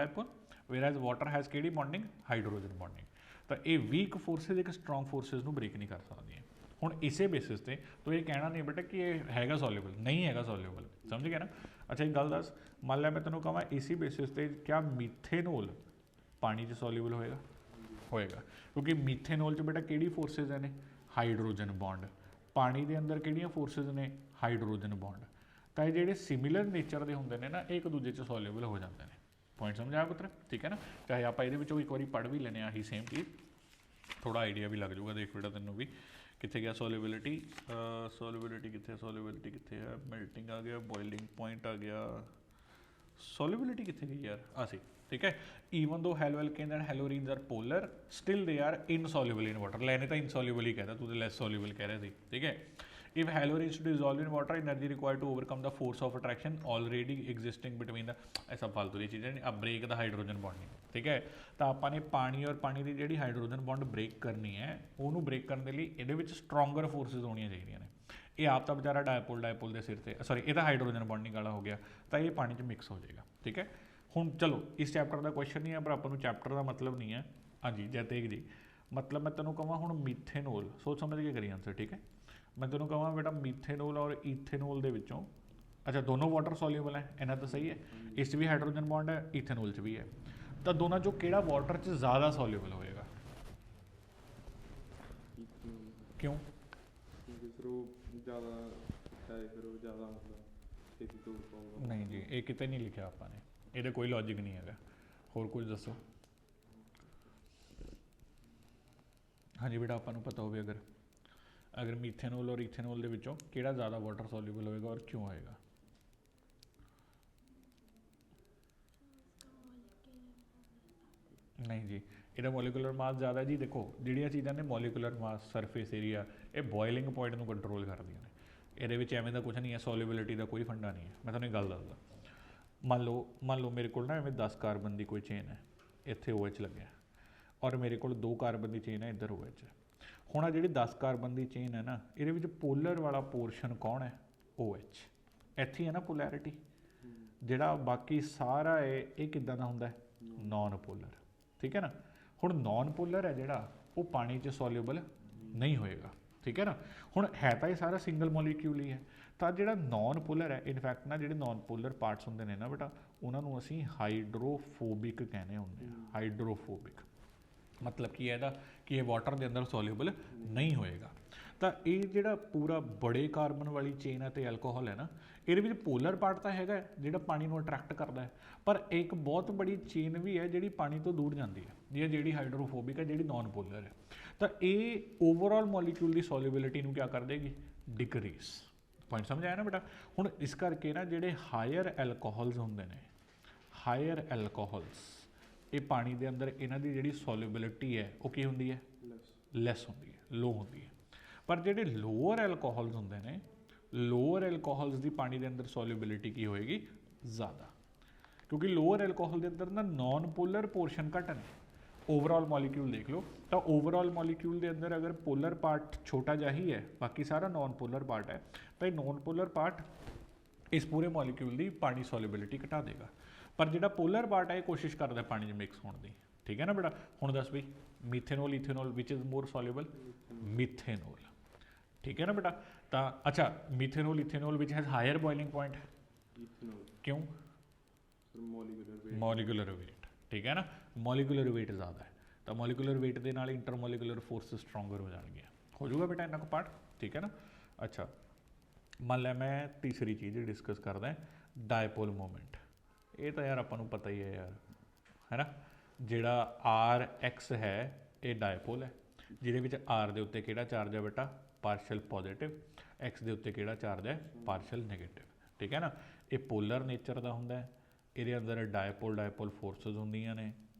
whereas water has ਕਿਹੜੀ ਬੌਂਡਿੰਗ? Hydrogen bonding. ਤਾਂ ਇਹ ਵੀਕ ਫੋਰਸਿਸ ਇੱਕ ਸਟਰੋਂਗ ਫੋਰਸਿਸ ਨੂੰ ਬ੍ਰੇਕ ਨਹੀਂ ਕਰ ਸਕਦੀਆਂ। ਹੁਣ ਇਸੇ ਬੇਸਿਸ ਤੇ ਤੂੰ ਇਹ ਕਹਿਣਾ ਨਹੀਂ ਬੇਟਾ ਕਿ ਇਹ ਹੈਗਾ ਸੋਲਿਊਬਲ, ਨਹੀਂ ਹੈਗਾ ਸੋਲਿਊਬਲ, ਸਮਝ ਗਿਆ ਨਾ। ਅੱਛਾ ਇੱਕ ਗੱਲ ਦੱਸ, ਮੰਨ ਲਿਆ ਮੈਂ ਤੈਨੂੰ ਕਹਾਂ ਇसी ਬੇਸਿਸ ਤੇ ਕਿਆ ਮੀਥੇਨੋਲ ਪਾਣੀ 'ਚ ਸੋਲਿਊਬਲ ਹੋਏਗਾ? ਕਿਉਂਕਿ ਮੀਥੇਨੋਲ 'ਚ ਬੇਟਾ ਕਿਹੜੀ ਫੋਰਸਿਸ ਨੇ? Hydrogen bond. ਪਾਣੀ ਦੇ ਅੰਦਰ ਕਿਹੜੀਆਂ ਫੋਰਸਿਸ ਨੇ? Hydrogen bond. ਤਾਂ ਇਹ ਜਿਹੜੇ ਸਿਮਿਲਰ ਨੇਚਰ ਦੇ ਹੁੰਦੇ ਨੇ ਨਾ, ਇਹ ਇੱਕ ਦੂਜੇ 'ਚ ਸੋਲਿਊਬਲ ਹੋ ਜਾਂਦੇ ਨੇ। ਪੁਆਇੰਟ ਸਮਝ ਆਇਆ ਪੁੱਤਰ? ਠੀਕ ਹੈ ਨਾ। ਚਾਹੇ ਆਪਾਂ ਇਹਦੇ ਵਿੱਚੋਂ ਇੱਕ ਵਾਰੀ ਪੜ੍ਹ ਵੀ ਲੈਂਦੇ ਹਾਂ ਆਹੀ ਸੇਮ ਚੀਜ਼, ਥੋੜਾ ਆਈਡੀਆ ਵੀ ਲੱਗ ਜਾਊਗਾ। ਦੇਖ ਬੇਟਾ ਤੈਨੂੰ ਵੀ ਕਿੱਥੇ ਗਿਆ ਸੋਲਿਊਬਿਲਿਟੀ ਕਿੱਥੇ ਹੈ? ਮੈਲਟਿੰਗ ਆ ਗਿਆ, ਬੋਇਲਿੰਗ ਪੁਆਇੰਟ ਆ ਗਿਆ, ਸੋਲਿਊਬਿਲਿਟੀ ਕਿੱਥੇ ਗਈ ਯਾਰ? ਆ ਸੀ, ਠੀਕ ਹੈ। Even though haloalkane and haloarenes are polar, still they are insoluble in water. ਲੈਣੇ ਤਾਂ ਇਨਸੋਲਿਊਬਲ ਹੀ ਕਹਿਦਾ, ਤੂੰ ਤਾਂ ਲੈਸ ਸੋਲਿਊਬਲ ਕਹਿ ਰਿਹਾ ਸੀ, ਠੀਕ ਹੈ। If halorines to dissolve in water, energy required to overcome the force of attraction already existing between the, ऐसा फालतू दी चीज़ें अब ब्रेक द हाइड्रोजन बॉन्डिंग, ठीक है। तो ਆਪਾਂ ਨੇ ਪਾਣੀ ਔਰ ਪਾਣੀ ਦੀ ਜਿਹੜੀ ਹਾਈਡਰੋਜਨ ਬੌਂਡ ਬ੍ਰੇਕ ਕਰਨੀ ਹੈ, ਉਹਨੂੰ ਬ੍ਰੇਕ ਕਰਨ ਦੇ ਲਈ ਇਹਦੇ ਵਿੱਚ ਸਟਰੋਂਗਰ ਫੋਰਸਿਸ ਹੋਣੀਆਂ ਚਾਹੀਦੀਆਂ ਨੇ। ਇਹ ਆਪ ਤਾਂ ਵਿਚਾਰਾ ਡਾਇਪੋਲ ਦੇ ਸਿਰ ਤੇ, ਸੌਰੀ ਇਹ ਤਾਂ ਹਾਈਡਰੋਜਨ ਬੌਂਡਿੰਗ ਵਾਲਾ ਹੋ ਗਿਆ, ਤਾਂ ਇਹ ਪਾਣੀ 'ਚ ਮਿਕਸ ਹੋ ਜਾਏਗਾ, ਠੀਕ ਹੈ। ਹੁਣ ਚਲੋ ਇਸ ਚੈਪਟਰ ਦਾ ਕੁਐਸਚਨ ਨਹੀਂ ਹੈ, ਪਰ ਆਪਾਂ ਨੂੰ ਚੈਪਟਰ ਦਾ ਮਤਲਬ ਨਹੀਂ ਹੈ। ਹਾਂਜੀ ਜੈਤੇਕ ਜੀ, ਮਤਲਬ ਮੈਂ ਤੈਨੂੰ ਕਹਾਂ ਹੁਣ ਮੀਥੇਨੋਲ, ਸੋਚ ਸਮਝ ਕੇ ਕਰੀ ਆਨਸਰ, ਠੀਕ ਹੈ। ਮੈਂ ਤੈਨੂੰ ਕਹਾਂ ਬੇਟਾ ਮੀਥੇਨੋਲ ਔਰ ਈਥੇਨੋਲ ਦੇ ਵਿੱਚੋਂ, ਅੱਛਾ ਦੋਨੋਂ ਵਾਟਰ ਸੋਲਿਊਬਲ ਹੈ, ਇਹਨਾਂ ਤਾਂ ਸਹੀ ਹੈ। ਇਸ 'ਚ ਵੀ ਹਾਈਡਰੋਜਨ ਬੌਂਡ ਹੈ, ਈਥੇਨੋਲ 'ਚ ਵੀ ਹੈ। ਤਾਂ ਦੋਨਾਂ 'ਚੋਂ ਕਿਹੜਾ ਵਾਟਰ 'ਚ ਜ਼ਿਆਦਾ ਸੋਲਿਊਬਲ ਹੋਏਗਾ? ਕਿਉਂ? ਨਹੀਂ ਜੀ, ਇਹ ਕਿਤੇ ਨਹੀਂ ਲਿਖਿਆ ਆਪਾਂ ਨੇ, ਇਹਦੇ ਕੋਈ ਲੌਜਿਕ ਨਹੀਂ ਹੈਗਾ। ਹੋਰ ਕੁਝ ਦੱਸੋ। ਹਾਂਜੀ ਬੇਟਾ ਆਪਾਂ ਨੂੰ ਪਤਾ ਹੋਵੇ ਅਗਰ ਮੀਥੇਨੋਲ ਔਰ ਈਥੇਨੋਲ ਦੇ ਵਿੱਚੋਂ ਕਿਹੜਾ ਜ਼ਿਆਦਾ ਵਾਟਰ ਸੋਲਿਊਬਲ ਹੋਏਗਾ ਔਰ ਕਿਉਂ ਹੋਏਗਾ? ਨਹੀਂ ਜੀ, ਇਹਦਾ ਮੋਲੀਕੂਲਰ ਮਾਸ ਜ਼ਿਆਦਾ ਜੀ। ਦੇਖੋ ਜਿਹੜੀਆਂ ਚੀਜ਼ਾਂ ਨੇ ਮੋਲੀਕੂਲਰ ਮਾਸ, ਸਰਫੇਸ ਏਰੀਆ, ਇਹ ਬੋਇਲਿੰਗ ਪੁਆਇੰਟ ਨੂੰ ਕੰਟਰੋਲ ਕਰਦੀਆਂ ਨੇ। ਇਹਦੇ ਵਿੱਚ ਐਵੇਂ ਦਾ ਕੁਛ ਨਹੀਂ ਹੈ, ਸੋਲਿਬਿਲਿਟੀ ਦਾ ਕੋਈ ਫੰਡਾ ਨਹੀਂ ਹੈ। ਮੈਂ ਤੁਹਾਨੂੰ ਇੱਕ ਗੱਲ ਦੱਸਦਾ, ਮੰਨ ਲਓ ਮੇਰੇ ਕੋਲ ਨਾ ਐਵੇਂ 10 ਕਾਰਬਨ ਦੀ ਕੋਈ ਚੇਨ ਹੈ, ਇੱਥੇ OH ਲੱਗਿਆ, ਔਰ ਮੇਰੇ ਕੋਲ 2 ਕਾਰਬਨ ਦੀ ਚੇਨ ਹੈ, ਇੱਧਰ OH ਹੈ। ਹੁਣ ਆ ਜਿਹੜੀ 10 ਕਾਰਬਨ ਦੀ ਚੇਨ ਹੈ ਨਾ, ਇਹਦੇ ਵਿੱਚ ਪੋਲਰ ਵਾਲਾ ਪੋਰਸ਼ਨ ਕੌਣ ਹੈ? OH। ਇੱਥੇ ਹੀ ਹੈ ਨਾ ਪੋਲੈਰਿਟੀ। ਜਿਹੜਾ ਬਾਕੀ ਸਾਰਾ ਇਹ ਕਿੱਦਾਂ ਦਾ ਹੁੰਦਾ ਹੈ? Non polar. ਠੀਕ ਹੈ ਨਾ। ਹੁਣ ਨੌਨ ਪੋਲਰ ਹੈ ਜਿਹੜਾ, ਉਹ ਪਾਣੀ 'ਚ ਸੋਲਿਊਬਲ ਨਹੀਂ ਹੋਏਗਾ। ਠੀਕ ਹੈ ਨਾ। ਹੁਣ ਹੈ ਤਾਂ ਇਹ ਸਾਰਾ ਸਿੰਗਲ ਮੋਲੀਕਿਊਲ ਹੀ ਹੈ। ਤਾਂ ਜਿਹੜਾ ਨੌਨ ਪੋਲਰ ਹੈ, ਇਨਫੈਕਟ ਨਾ ਜਿਹੜੇ ਨੌਨ ਪੋਲਰ ਪਾਰਟਸ ਹੁੰਦੇ ਨੇ ਨਾ ਬੇਟਾ, ਉਹਨਾਂ ਨੂੰ ਅਸੀਂ ਹਾਈਡਰੋਫੋਬਿਕ ਕਹਿੰਦੇ ਹੁੰਦੇ ਹਾਂ। ਹਾਈਡਰੋਫੋਬਿਕ ਮਤਲਬ ਕੀ ਹੈ ਇਹਦਾ, ਕਿ ਇਹ ਵਾਟਰ ਦੇ ਅੰਦਰ ਸੋਲਿਊਬਲ ਨਹੀਂ ਹੋਏਗਾ। ਤਾਂ ਇਹ ਜਿਹੜਾ ਪੂਰਾ ਬੜੇ ਕਾਰਬਨ ਵਾਲੀ ਚੇਨ ਹੈ ਤੇ ਐਲਕੋਹਲ ਹੈ ਨਾ, ਇਹਦੇ ਵਿੱਚ ਪੋਲਰ ਪਾਰਟ ਤਾਂ ਹੈਗਾ ਜਿਹੜਾ ਪਾਣੀ ਨੂੰ ਅਟਰੈਕਟ ਕਰਦਾ ਹੈ, ਪਰ ਇੱਕ ਬਹੁਤ ਬੜੀ ਚੇਨ ਵੀ ਹੈ ਜਿਹੜੀ ਪਾਣੀ ਤੋਂ ਦੂਰ ਜਾਂਦੀ ਹੈ, ਜਿਹੜੀ ਹਾਈਡਰੋਫੋਬਿਕ ਹੈ, ਜਿਹੜੀ ਨੌਨ ਪੋਲਰ ਹੈ। ਤਾਂ ਇਹ ਓਵਰਆਲ ਮੋਲੀਕਿਊਲ ਦੀ ਸੋਲਿਬਿਲਿਟੀ ਨੂੰ ਕਿਆ ਕਰ ਦੇਗੀ? ਡਿਕਰੀਜ਼। ਪੁਆਇੰਟ ਸਮਝ ਆਇਆ ਨਾ ਬੇਟਾ। ਹੁਣ ਇਸ ਕਰਕੇ ਨਾ ਜਿਹੜੇ ਹਾਇਰ ਐਲਕੋਹਲਸ ਹੁੰਦੇ ਨੇ, ਹਾਇਰ ਐਲਕੋਹਲਸ, ਇਹ ਪਾਣੀ ਦੇ ਅੰਦਰ ਇਹਨਾਂ ਦੀ ਜਿਹੜੀ ਸੋਲਿਬਿਲਿਟੀ ਹੈ ਉਹ ਕੀ ਹੁੰਦੀ ਹੈ? ਲੈਸ ਹੁੰਦੀ ਹੈ, ਲੋ ਹੁੰਦੀ ਹੈ। ਪਰ ਜਿਹੜੇ ਲੋਅਰ ਐਲਕੋਹਲਸ ਹੁੰਦੇ ਨੇ, ਲੋਅਰ ਐਲਕੋਹਲਸ ਦੀ ਪਾਣੀ ਦੇ ਅੰਦਰ ਸੋਲਿਬਿਲਿਟੀ ਕੀ ਹੋਏਗੀ? ਜ਼ਿਆਦਾ, ਕਿਉਂਕਿ ਲੋਅਰ ਐਲਕੋਹਲ ਦੇ ਅੰਦਰ ਨਾ ਨੌਨ ਪੋਲਰ ਪੋਰਸ਼ਨ ਘੱਟ ਨੇ। ਓਵਰਆਲ ਮੋਲੀਕਿਊਲ ਦੇਖ ਲਓ, ਤਾਂ ਓਵਰਆਲ ਮੋਲੀਕਿਊਲ ਦੇ ਅੰਦਰ ਅਗਰ ਪੋਲਰ ਪਾਰਟ ਛੋਟਾ ਜਿਹਾ ਹੀ ਹੈ, ਬਾਕੀ ਸਾਰਾ ਨੌਨ ਪੋਲਰ ਪਾਰਟ ਹੈ, ਤਾਂ ਇਹ ਨੌਨ ਪੋਲਰ ਪਾਰਟ ਇਸ ਪੂਰੇ ਮੋਲੀਕਿਊਲ ਦੀ ਪਾਣੀ ਸੋਲਿਬਿਲਿਟੀ ਘਟਾ ਦੇਗਾ। ਪਰ ਜਿਹੜਾ ਪੋਲਰ ਪਾਰਟ ਹੈ ਇਹ ਕੋਸ਼ਿਸ਼ ਕਰਦਾ ਪਾਣੀ 'ਚ ਮਿਕਸ ਹੋਣ ਦੀ। ਠੀਕ ਹੈ ਨਾ ਬੇਟਾ। ਹੁਣ ਦੱਸ ਬਈ, ਮੀਥੇਨੋਲ, ਇਥੇਨੋਲ, ਵਿਚ ਇਜ਼ ਮੋਰ ਸੋਲਿਬਲ? ਮੀਥੇਨੋਲ। ਠੀਕ ਹੈ ਨਾ ਬੇਟਾ। ਤਾਂ ਅੱਛਾ, ਮੀਥੇਨੋਲ, ਇਥੇਨੋਲ ਵਿਚ ਹੈਜ਼ ਹਾਇਰ ਬੋਇਲਿੰਗ ਪੁਆਇੰਟ। ਕਿਉਂ? Molecular weight. ਠੀਕ ਹੈ ਨਾ। ਮੋਲੀਕੂਲਰ ਵੇਟ ਜ਼ਿਆਦਾ ਹੈ, ਤਾਂ ਮੋਲੀਕੂਲਰ ਵੇਟ ਦੇ ਨਾਲ ਇੰਟਰਮੋਲੀਕੂਲਰ ਫੋਰਸ ਸਟਰੋਂਗਰ ਹੋ ਜਾਣਗੀਆਂ। ਹੋ ਜਾਊਗਾ ਬੇਟਾ ਇੰਨਾ ਕੁ ਪਾਰਟ। ਠੀਕ ਹੈ ਨਾ। ਅੱਛਾ, ਮੰਨ ਲਿਆ ਮੈਂ ਤੀਸਰੀ ਚੀਜ਼ ਡਿਸਕਸ ਕਰਦਾ, ਡਾਇਪੋਲ ਮੋਮੈਂਟ। ਇਹ ਤਾਂ ਯਾਰ ਆਪਾਂ ਨੂੰ ਪਤਾ ਹੀ ਹੈ ਯਾਰ, ਹੈ ਨਾ। ਜਿਹੜਾ RX ਹੈ ਇਹ ਡਾਇਪੋਲ ਹੈ, ਜਿਹਦੇ ਵਿੱਚ R ਦੇ ਉੱਤੇ ਕਿਹੜਾ ਚਾਰਜ ਹੈ ਬੇਟਾ? Partial positive. X ਦੇ ਉੱਤੇ ਕਿਹੜਾ ਚਾਰਜ ਹੈ? Partial negative. ਠੀਕ ਹੈ ਨਾ। ਇਹ ਪੋਲਰ ਨੇਚਰ ਦਾ ਹੁੰਦਾ ਹੈ, ਇਹਦੇ ਅੰਦਰ ਡਾਇਪੋਲ ਫੋਰਸਸ ਹੁੰਦੀਆਂ ਨੇ,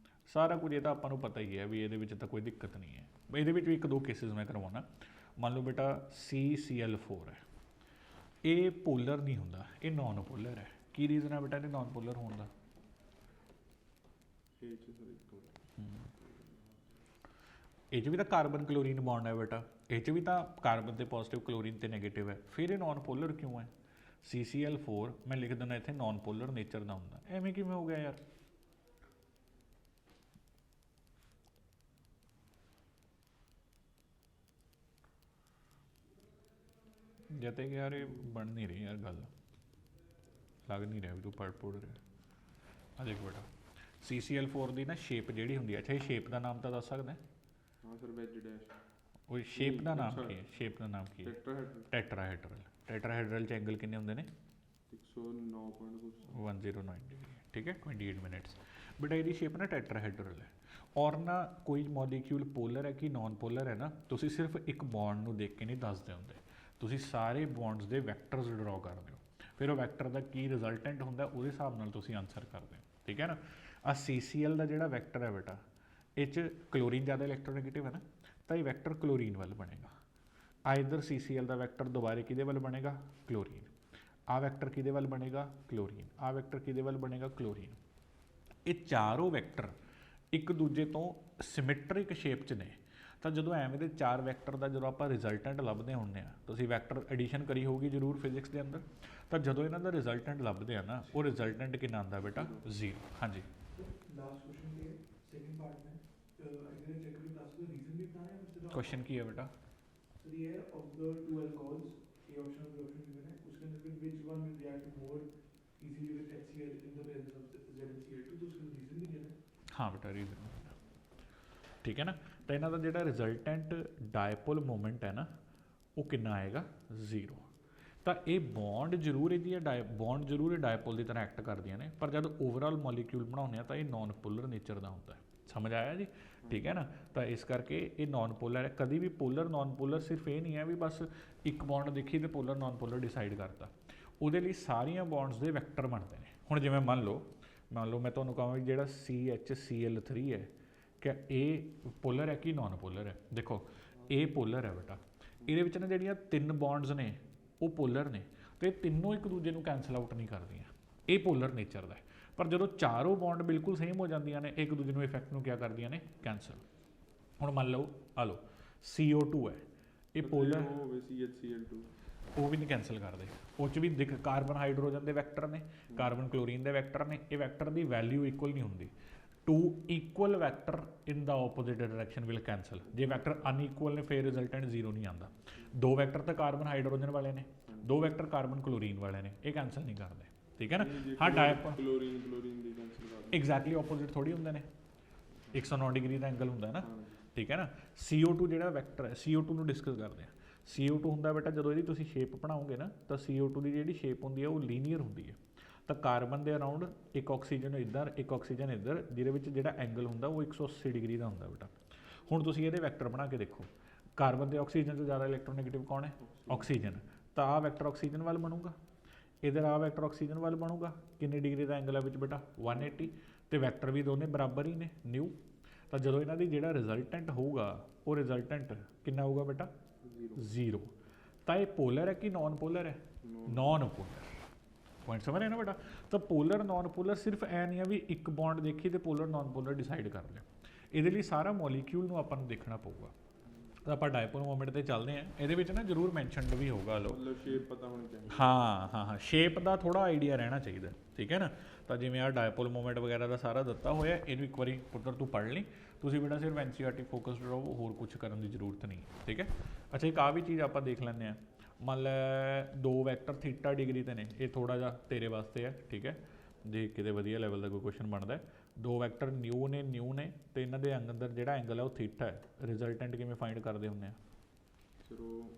ਸਾਰਾ ਕੁਝ ਇਹ ਤਾਂ ਆਪਾਂ ਨੂੰ ਪਤਾ ਹੀ ਹੈ ਵੀ ਇਹਦੇ ਵਿੱਚ ਤਾਂ ਕੋਈ ਦਿੱਕਤ ਨਹੀਂ ਹੈ। ਇਹਦੇ ਵਿੱਚ ਵੀ 1-2 ਕੇਸਿਸ ਮੈਂ ਕਰਵਾਉਣਾ। ਮੰਨ ਲਓ ਬੇਟਾ CCl4 ਹੈ, ਇਹ ਪੋਲਰ ਨਹੀਂ ਹੁੰਦਾ, ਇਹ ਨੌਨ ਪੋਲਰ ਹੈ। ਕੀ ਰੀਜ਼ਨ ਹੈ ਬੇਟਾ ਇਹਦੇ ਨੌਨ ਪੋਲਰ ਹੋਣ ਦਾ? ਇਹ 'ਚ ਵੀ ਤਾਂ ਕਾਰਬਨ ਕਲੋਰੀਨ ਬੌਂਡ ਹੈ ਬੇਟਾ, ਇਹ 'ਚ ਵੀ ਤਾਂ ਕਾਰਬਨ ਤੇ ਪੋਜ਼ਿਟਿਵ, ਕਲੋਰੀਨ ਤੇ ਨੈਗੇਟਿਵ ਹੈ। ਫਿਰ ਇਹ ਨੌਨ ਪੋਲਰ ਕਿਉਂ ਹੈ? CCl4 ਮੈਂ ਲਿਖ ਦਿੰਦਾ ਇੱਥੇ ਨੌਨ ਪੋਲਰ ਨੇਚਰ ਦਾ ਹੁੰਦਾ। ਐਵੇਂ ਕਿਵੇਂ ਹੋ ਗਿਆ ਯਾਰ? ਜਤੇ ਕਿ ਯਾਰ ਇਹ ਬਣ ਨਹੀਂ ਰਹੀ ਯਾਰ ਗੱਲ, ਲੱਗ ਨਹੀਂ ਰਿਹਾ ਵੀ ਤੂੰ ਪੜ ਰਿਹਾ। ਆ ਦੇਖ ਬੇਟਾ, CCl4 ਦੀ ਨਾ ਸ਼ੇਪ ਜਿਹੜੀ ਹੁੰਦੀ ਹੈ, ਅੱਛਾ ਇਹ ਸ਼ੇਪ ਦਾ ਨਾਮ ਤਾਂ ਦੱਸ ਸਕਦਾ? ਹਾਂ ਸਰ, ਵੈਜ ਡੈਸ਼। ਉਹ ਸ਼ੇਪ ਦਾ ਨਾਮ ਕੀ ਹੈ? ਸ਼ੇਪ ਦਾ ਨਾਮ ਕੀ ਹੈ? ਟੈਟਰਾਹੈਡਰਲ। ਟੈਟਰਾਹੈਡਰਲ 'ਚ ਐਂਗਲ ਕਿੰਨੇ ਹੁੰਦੇ ਨੇ? 109 ਡਿਗਰੀ। ਠੀਕ ਹੈ, 28 ਮਿੰਟਸ। ਬੇਟਾ ਇਹਦੀ ਸ਼ੇਪ ਨਾ ਟੈਟਰਾਹੈਡਰਲ ਹੈ, ਔਰ ਨਾ ਕੋਈ ਮੋਲੀਕਿਊਲ ਪੋਲਰ ਹੈ ਕਿ ਨੌਨ ਪੋਲਰ ਹੈ ਨਾ, ਤੁਸੀਂ ਸਿਰਫ ਇੱਕ ਬੌਂਡ ਨੂੰ ਦੇਖ ਕੇ ਨਹੀਂ ਦੱਸਦੇ ਹੁੰਦੇ, ਤੁਸੀਂ ਸਾਰੇ ਬੌਂਡਸ ਦੇ ਵੈਕਟਰਸ ਡਰਾਅ ਕਰਦੇ ਹੋ। ਫਿਰ ਉਹ ਵੈਕਟਰ ਦਾ ਕੀ ਰਿਜ਼ਲਟੈਂਟ ਹੁੰਦਾ ਉਹਦੇ ਹਿਸਾਬ ਨਾਲ ਤੁਸੀਂ ਆਨਸਰ ਕਰਦੇ ਹੋ। ਠੀਕ ਹੈ ਨਾ। ਆ CCl ਦਾ ਜਿਹੜਾ ਵੈਕਟਰ ਹੈ ਬੇਟਾ, ਇਹ 'ਚ ਕਲੋਰੀਨ ਜ਼ਿਆਦਾ ਇਲੈਕਟ੍ਰੋਨੈਗੇਟਿਵ ਹੈ ਨਾ, ਤਾਂ ਇਹ ਵੈਕਟਰ ਕਲੋਰੀਨ ਵੱਲ ਬਣੇਗਾ। ਆਈਦਰ CCl ਦਾ ਵੈਕਟਰ ਦੁਬਾਰੇ ਕਿਹਦੇ ਵੱਲ ਬਣੇਗਾ? ਕਲੋਰੀਨ। ਆ ਵੈਕਟਰ ਕਿਹਦੇ ਵੱਲ ਬਣੇਗਾ? ਕਲੋਰੀਨ। ਆ ਵੈਕਟਰ ਕਿਹਦੇ ਵੱਲ ਬਣੇਗਾ? ਕਲੋਰੀਨ। ਇਹ ਚਾਰੋਂ ਵੈਕਟਰ ਇੱਕ ਦੂਜੇ ਤੋਂ ਸਿਮੈਟ੍ਰਿਕ ਸ਼ੇਪ 'ਚ ਨੇ। ਤਾਂ ਜਦੋਂ ਐਵੇਂ ਦੇ 4 ਵੈਕਟਰ ਦਾ ਜਦੋਂ ਆਪਾਂ ਰਿਜ਼ਲਟੈਂਟ ਲੱਭਦੇ ਹੁੰਦੇ ਆ, ਤੁਸੀਂ ਵੈਕਟਰ ਐਡੀਸ਼ਨ ਕਰੀ ਹੋਊਗੀ ਜ਼ਰੂਰ ਫਿਜ਼ਿਕਸ ਦੇ ਅੰਦਰ, ਤਾਂ ਜਦੋਂ ਇਹਨਾਂ ਦਾ ਰਿਜ਼ਲਟੈਂਟ ਲੱਭਦੇ ਆ ਨਾ, ਉਹ ਰਿਜ਼ਲਟੈਂਟ ਕਿੰਨਾ ਆਉਂਦਾ ਬੇਟਾ? 0। ਹਾਂਜੀ, क्वेश्चन की है बेटा? हाँ बेटा, रीजन। ठीक है ना। तो इन्हों का जो रिजल्टेंट डायपोल मोमेंट है ना, वो कितना आएगा? 0। तो ये बॉन्ड जरूर बॉन्ड जरूर डायपोल की तरह एक्ट करदियां ने, पर जब ओवरऑल मॉलिक्यूल बनाने तो ये नॉन पोलर नेचर का होता है। समझ आया जी? ठीक है ना। तो इस करके ये नॉन पोलर है। कभी भी पोलर नॉन पोलर सिर्फ ये नहीं है भी बस एक बॉन्ड देखी तो पोलर नॉन पोलर डिसाइड करता, वो सारिया बॉन्ड्स के वैक्टर बनते हैं। हुण जिवें मान लो मैं तुहानूं कहां भी जिहड़ा CHCl3 है, ਕਿ ਇਹ ਪੋਲਰ ਹੈ ਕਿ ਨॉन ਪੋਲਰ ਹੈ। ਦੇਖੋ ਇਹ ਪੋਲਰ ਹੈ ਬੇਟਾ, ਇਹਦੇ ਵਿੱਚ ਨਾ ਜਿਹੜੀਆਂ 3 ਬੌਂਡਸ ਨੇ ਉਹ ਪੋਲਰ ਨੇ ਤੇ ਤਿੰਨੋਂ ਇੱਕ ਦੂਜੇ ਨੂੰ ਕੈਂਸਲ ਆਊਟ ਨਹੀਂ ਕਰਦੀਆਂ, ਇਹ ਪੋਲਰ ਨੇਚਰ ਦਾ ਹੈ। ਪਰ ਜਦੋਂ ਚਾਰੋਂ ਬੌਂਡ ਬਿਲਕੁਲ ਸੇਮ ਹੋ ਜਾਂਦੀਆਂ ਨੇ, ਇੱਕ ਦੂਜੇ ਨੂੰ ਇਫੈਕਟ ਨੂੰ ਕਿਆ ਕਰਦੀਆਂ ਨੇ, ਕੈਂਸਲ। ਹੁਣ ਮੰਨ ਲਓ ਆ ਲਓ CO2 ਹੈ, ਇਹ ਪੋਲਰ ਹੋਵੇ CH2 ਉਹ ਵੀ ਨਹੀਂ ਕੈਂਸਲ ਕਰਦੇ, ਉਹ 'ਚ ਵੀ ਦਿਖ ਕਾਰਬਨ ਹਾਈਡਰੋਜਨ ਦੇ ਵੈਕਟਰ ਨੇ, ਕਾਰਬਨ ਕਲੋਰੀਨ ਦੇ ਵੈਕਟਰ ਨੇ, ਇਹ ਵੈਕਟਰ ਦੀ ਵੈਲਿਊ ਇਕੁਅਲ ਨਹੀਂ ਹੁੰਦੀ। 2 equal vector in the opposite direction will cancel. ਜੇ ਵੈਕਟਰ ਅਨਇਕੁਅਲ ਨੇ ਫਿਰ ਰਿਜ਼ਲਟੈਂਟ 0 ਨਹੀਂ ਆਉਂਦਾ। 2 ਵੈਕਟਰ ਤਾਂ ਕਾਰਬਨ ਹਾਈਡਰੋਜਨ ਵਾਲੇ ਨੇ, 2 ਵੈਕਟਰ ਕਾਰਬਨ ਕਲੋਰੀਨ ਵਾਲੇ ਨੇ, ਇਹ ਕੈਂਸਲ ਨਹੀਂ ਕਰਦੇ, ਠੀਕ ਹੈ ਨਾ। ਹਾਂ ਡਾਇਪੋਲ ਕਲੋਰੀਨ ਦੀ ਕੈਂਸਲ ਕਰਦੇ ਐਗਜ਼ੈਕਟਲੀ ਆਪੋਜ਼ਿਟ ਥੋੜੀ ਹੁੰਦੇ ਨੇ, 109 ਡਿਗਰੀ ਦਾ ਐਂਗਲ ਹੁੰਦਾ ਹੈ ਨਾ, ਠੀਕ ਹੈ ਨਾ। CO2 ਜਿਹੜਾ ਵੈਕਟਰ ਹੈ, CO2 ਨੂੰ ਡਿਸਕਸ ਕਰਦੇ ਹਾਂ। CO2 ਹੁੰਦਾ ਬੇਟਾ, ਜਦੋਂ ਇਹਦੀ ਤੁਸੀਂ ਸ਼ੇਪ ਬਣਾਓਗੇ ਨਾ ਤਾਂ CO2 ਦੀ ਜਿਹੜੀ ਸ਼ੇਪ ਹੁੰਦੀ ਹੈ ਉਹ ਲੀਨੀਅਰ ਹੁੰਦੀ ਹੈ। ਤਾਂ ਕਾਰਬਨ ਦੇ ਅਰਾਊਂਡ ਇੱਕ ਆਕਸੀਜਨ ਇੱਧਰ, ਇੱਕ ਆਕਸੀਜਨ ਇੱਧਰ, ਜਿਹਦੇ ਵਿੱਚ ਜਿਹੜਾ ਐਂਗਲ ਹੁੰਦਾ ਉਹ 180 ਡਿਗਰੀ ਦਾ ਹੁੰਦਾ ਬੇਟਾ। ਹੁਣ ਤੁਸੀਂ ਇਹਦੇ ਵੈਕਟਰ ਬਣਾ ਕੇ ਦੇਖੋ, ਕਾਰਬਨ ਤੇ ਆਕਸੀਜਨ ਤੋਂ ਜ਼ਿਆਦਾ ਇਲੈਕਟ੍ਰੋਨੈਗੇਟਿਵ ਕੌਣ ਹੈ, ਆਕਸੀਜਨ। ਤਾਂ ਆਹ ਵੈਕਟਰ ਆਕਸੀਜਨ ਵੱਲ ਬਣੂਗਾ, ਇਧਰ ਆਹ ਵੈਕਟਰ ਆਕਸੀਜਨ ਵੱਲ ਬਣੂਗਾ। ਕਿੰਨੇ ਡਿਗਰੀ ਦਾ ਐਂਗਲ ਹੈ ਵਿੱਚ ਬੇਟਾ, 180, ਤੇ ਵੈਕਟਰ ਵੀ ਦੋਨੇ ਬਰਾਬਰ ਹੀ ਨੇ, ਨਿਊ। ਤਾਂ ਜਦੋਂ ਇਹਨਾਂ ਦੀ ਜਿਹੜਾ ਰਿਜ਼ਲਟੈਂਟ ਹੋਊਗਾ ਉਹ ਰਿਜ਼ਲਟੈਂਟ ਕਿੰਨਾ ਹੋਊਗਾ ਬੇਟਾ, 0। ਤਾਂ ਇਹ ਪੋਲਰ ਹੈ ਕਿ ਨॉन ਪੋਲਰ ਹੈ, ਨॉन ਪੋਲਰ। ਪੁਆਇੰਟ ਸਮਝ ਰਹੇ ਨਾ ਬੇਟਾ। ਤਾਂ ਪੋਲਰ ਨॉन ਪੋਲਰ ਸਿਰਫ ਐ ਨਹੀਂ ਆ ਵੀ ਇੱਕ ਬੌਂਡ ਦੇਖੀ ਤੇ ਪੋਲਰ ਨॉन ਪੋਲਰ ਡਿਸਾਈਡ ਕਰ ਲਿਆ। ਇਹਦੇ ਲਈ ਸਾਰਾ ਮੋਲੀਕਿਊਲ ਨੂੰ ਆਪਾਂ ਨੂੰ ਦੇਖਣਾ ਪਊਗਾ। ਤਾਂ ਆਪਾਂ ਡਾਇਪੋਲ ਮੋਮੈਂਟ ਤੇ ਚੱਲਦੇ ਹਾਂ। ਇਹਦੇ ਵਿੱਚ ਨਾ ਜ਼ਰੂਰ ਮੈਂਸ਼ਨਡ ਵੀ ਹੋਊਗਾ, ਲੋ ਮਤਲਬ ਸ਼ੇਪ ਪਤਾ ਹੋਣੀ ਚਾਹੀਦੀ। ਹਾਂ ਸ਼ੇਪ ਦਾ ਥੋੜਾ ਆਈਡੀਆ ਰਹਿਣਾ ਚਾਹੀਦਾ, ਠੀਕ ਹੈ ਨਾ। ਤਾਂ ਜਿਵੇਂ ਆ ਡਾਇਪੋਲ ਮੋਮੈਂਟ ਵਗੈਰਾ ਦਾ ਸਾਰਾ ਦਿੱਤਾ ਹੋਇਆ, ਇਹਨੂੰ ਇੱਕ ਵਾਰੀ ਪੁੱਤਰ ਤੂੰ ਪੜ੍ਹ ਲਈ। ਤੁਸੀਂ ਬੇਟਾ ਸਿਰਫ NCERT ਫੋਕਸਡ ਰਹੋ, ਹੋਰ ਕੁਝ ਕਰਨ ਦੀ ਜ਼ਰੂਰਤ ਨਹੀਂ, ਠੀਕ ਹੈ। ਅੱਛਾ ਇੱਕ ਆ ਵੀ ਚੀਜ਼ ਆਪਾਂ ਦੇਖ ਲੈਂਦੇ ਹਾਂ। ਮੰਨ ਲੈ 2 ਵੈਕਟਰ ਥੀਟਾ ਡਿਗਰੀ ਤੇ ਨੇ, ਇਹ ਥੋੜਾ ਜਿਹਾ ਤੇਰੇ ਵਾਸਤੇ ਹੈ, ਠੀਕ ਹੈ। ਜੇ ਕਿਤੇ ਵਧੀਆ ਲੈਵਲ ਦਾ ਕੋਈ ਕੁਐਸਚਨ ਬਣਦਾ, 2 ਵੈਕਟਰ ਨਿਊ ਨੇ ਤੇ ਇਹਨਾਂ ਦੇ ਅੰਦਰ ਜਿਹੜਾ ਐਂਗਲ ਹੈ ਉਹ ਥੀਟਾ ਹੈ। ਰਿਜ਼ਲਟੈਂਟ ਕਿਵੇਂ ਫਾਈਂਡ ਕਰਦੇ ਹੁੰਦੇ ਆ? ਚਲੋ